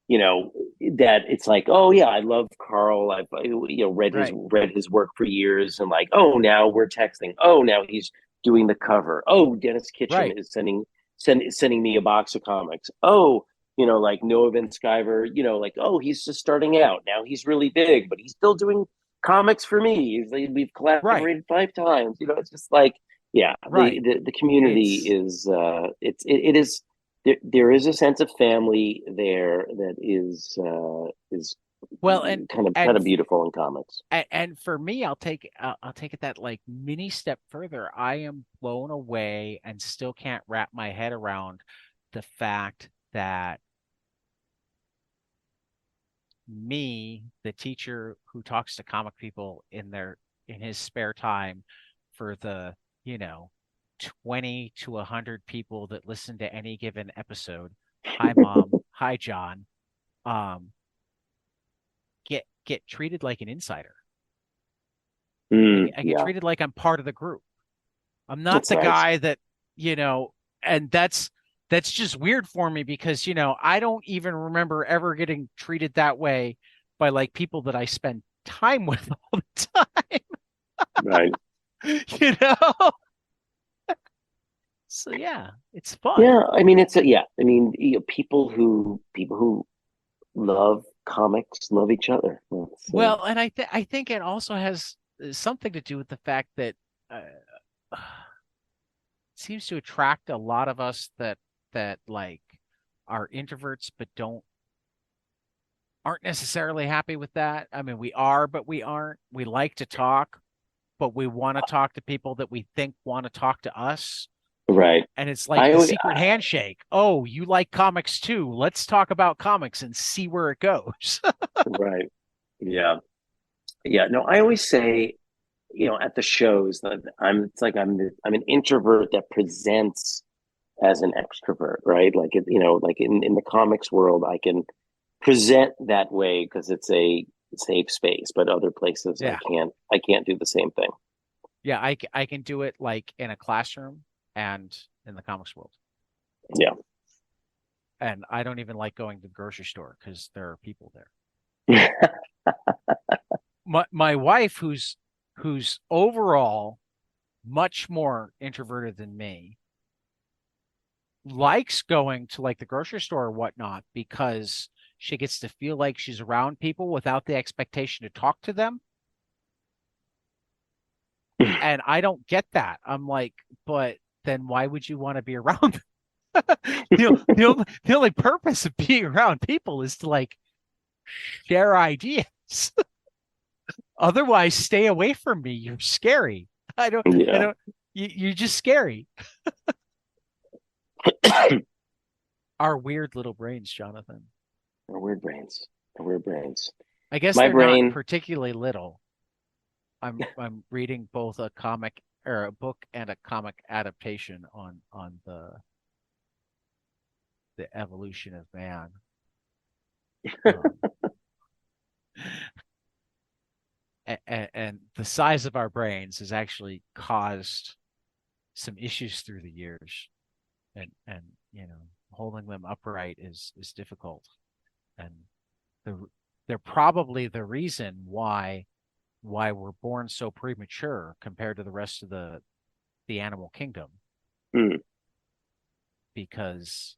you know, that it's like, oh yeah, I love Carl. I've Right, read his work for years, and like, oh now we're texting. Oh now he's doing the cover. Oh, Dennis Kitchen right, is sending me a box of comics. Oh, like Noah Van Sciver, like, oh, he's just starting out. Now he's really big, but he's still doing comics for me. We've right, collaborated 5 times. It's just like, yeah, the right. the, the community It's is it is there is a sense of family there that is well, and kind and of beautiful in comics. and for me, I'll take it that like mini step further. I am blown away and still can't wrap my head around the fact that me, the teacher who talks to comic people in his spare time, for the, you know, 20 to 100 people that listen to any given episode. Hi mom, hi John. Um get treated like an insider. I get Yeah, treated like I'm part of the group. I'm not that's the nice. guy that, you know, and that's just weird for me because, I don't even remember ever getting treated that way by like people that I spend time with all the Right. time, you know? So yeah, it's fun. Yeah, I mean yeah. I mean, people who love comics love each other. Well, and I think it also has something to do with the fact that uh, it seems to attract a lot of us that like are introverts but aren't necessarily happy with that. I mean, we are, but we aren't. We like to talk, but we want to talk to people that we think want to talk to us. Right. And it's like I the always secret handshake. Oh, you like comics too. Let's talk about comics and see where it goes. right. Yeah. Yeah. No, I always say, at the shows that I'm an introvert that presents as an extrovert, right? Like like in the comics world, I can present that way because it's a safe space, but other places Yeah. I can't do the same thing. Yeah, I can do it like in a classroom and in the comics world. Yeah. And I don't even like going to the grocery store because there are people there. My wife, who's overall much more introverted than me, likes going to like the grocery store or whatnot because she gets to feel like she's around people without the expectation to talk to them. And I don't get that. I'm like, but then why would you want to be around? The only purpose of being around people is to like share ideas. Otherwise, stay away from me. You're scary. I Yeah. don't, you're just scary. Our weird little brains, Jonathan. Our weird brains. Our weird brains. I guess My they're not brain. particularly little. I'm reading both a comic or a book and a comic adaptation on the evolution of man. Um, and the size of our brains has actually caused some issues through the years, and holding them upright is difficult, and they're probably the reason why we're born so premature compared to the rest of the animal kingdom. Mm. Because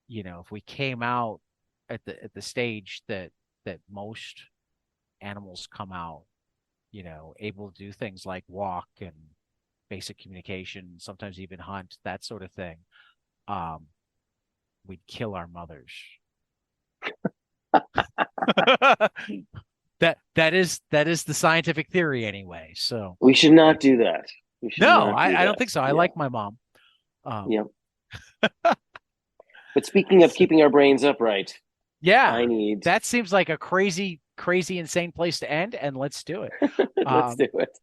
if we came out at the stage that most animals come out, able to do things like walk and basic communication, sometimes even hunt, that sort of thing, we'd kill our mothers. that is the scientific theory anyway. So we should not do that. I don't think so. I like my mom. Yeah. But speaking of keeping our brains upright, yeah, that seems like a crazy, insane place to end, and let's do it. Let's do it.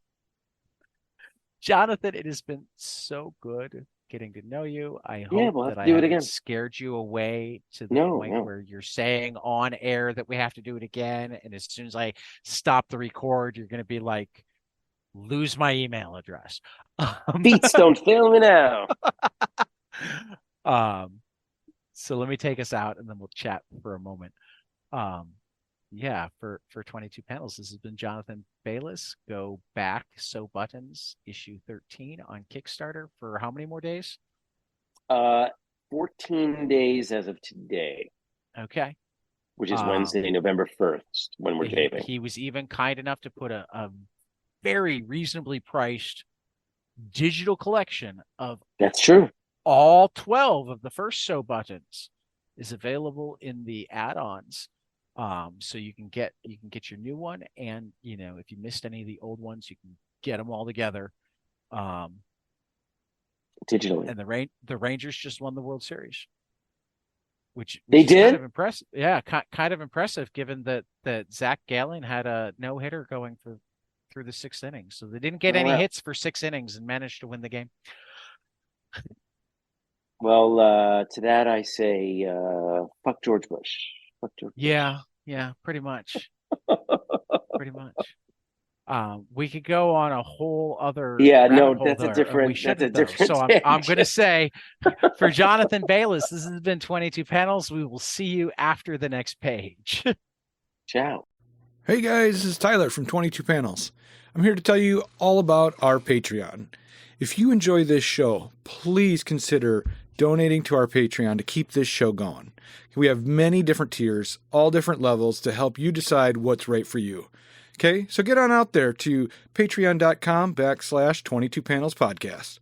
Jonathan, it has been so good getting to know you. I hope that I haven't scared you away to the point where you're saying on air that we have to do it again. And as soon as I stop the record, you're going to be like, lose my email address. Beats don't fail me now. So let me take us out and then we'll chat for a moment. For 22 panels, this has been Jonathan Baylis. Go back, Sew Buttons, issue 13 on Kickstarter for how many more days? 14 days as of today. Okay. Which is Wednesday, November 1st, when we're taping. He was even kind enough to put a very reasonably priced digital collection of That's true. All 12 of the first Sew Buttons is available in the add-ons. So you can get your new one, and if you missed any of the old ones, you can get them all together. Digitally. And the Rangers just won the World Series, which they did. Kind of impressive. Yeah, kind of impressive given that Zach Gallen had a no-hitter going through the 6th inning, so they didn't get any hits for 6 innings and managed to win the game. Well, to that I say, fuck George Bush. Fuck George Bush. Yeah, pretty much. Pretty much. We could go on a whole other. That's a different. So I'm going to say, for Jonathan Baylis, this has been 22 Panels. We will see you after the next page. Ciao. Hey guys, this is Tyler from 22 Panels. I'm here to tell you all about our Patreon. If you enjoy this show, please consider donating to our Patreon to keep this show going. We have many different tiers, all different levels to help you decide what's right for you. Okay, so get on out there to patreon.com/22panelspodcast.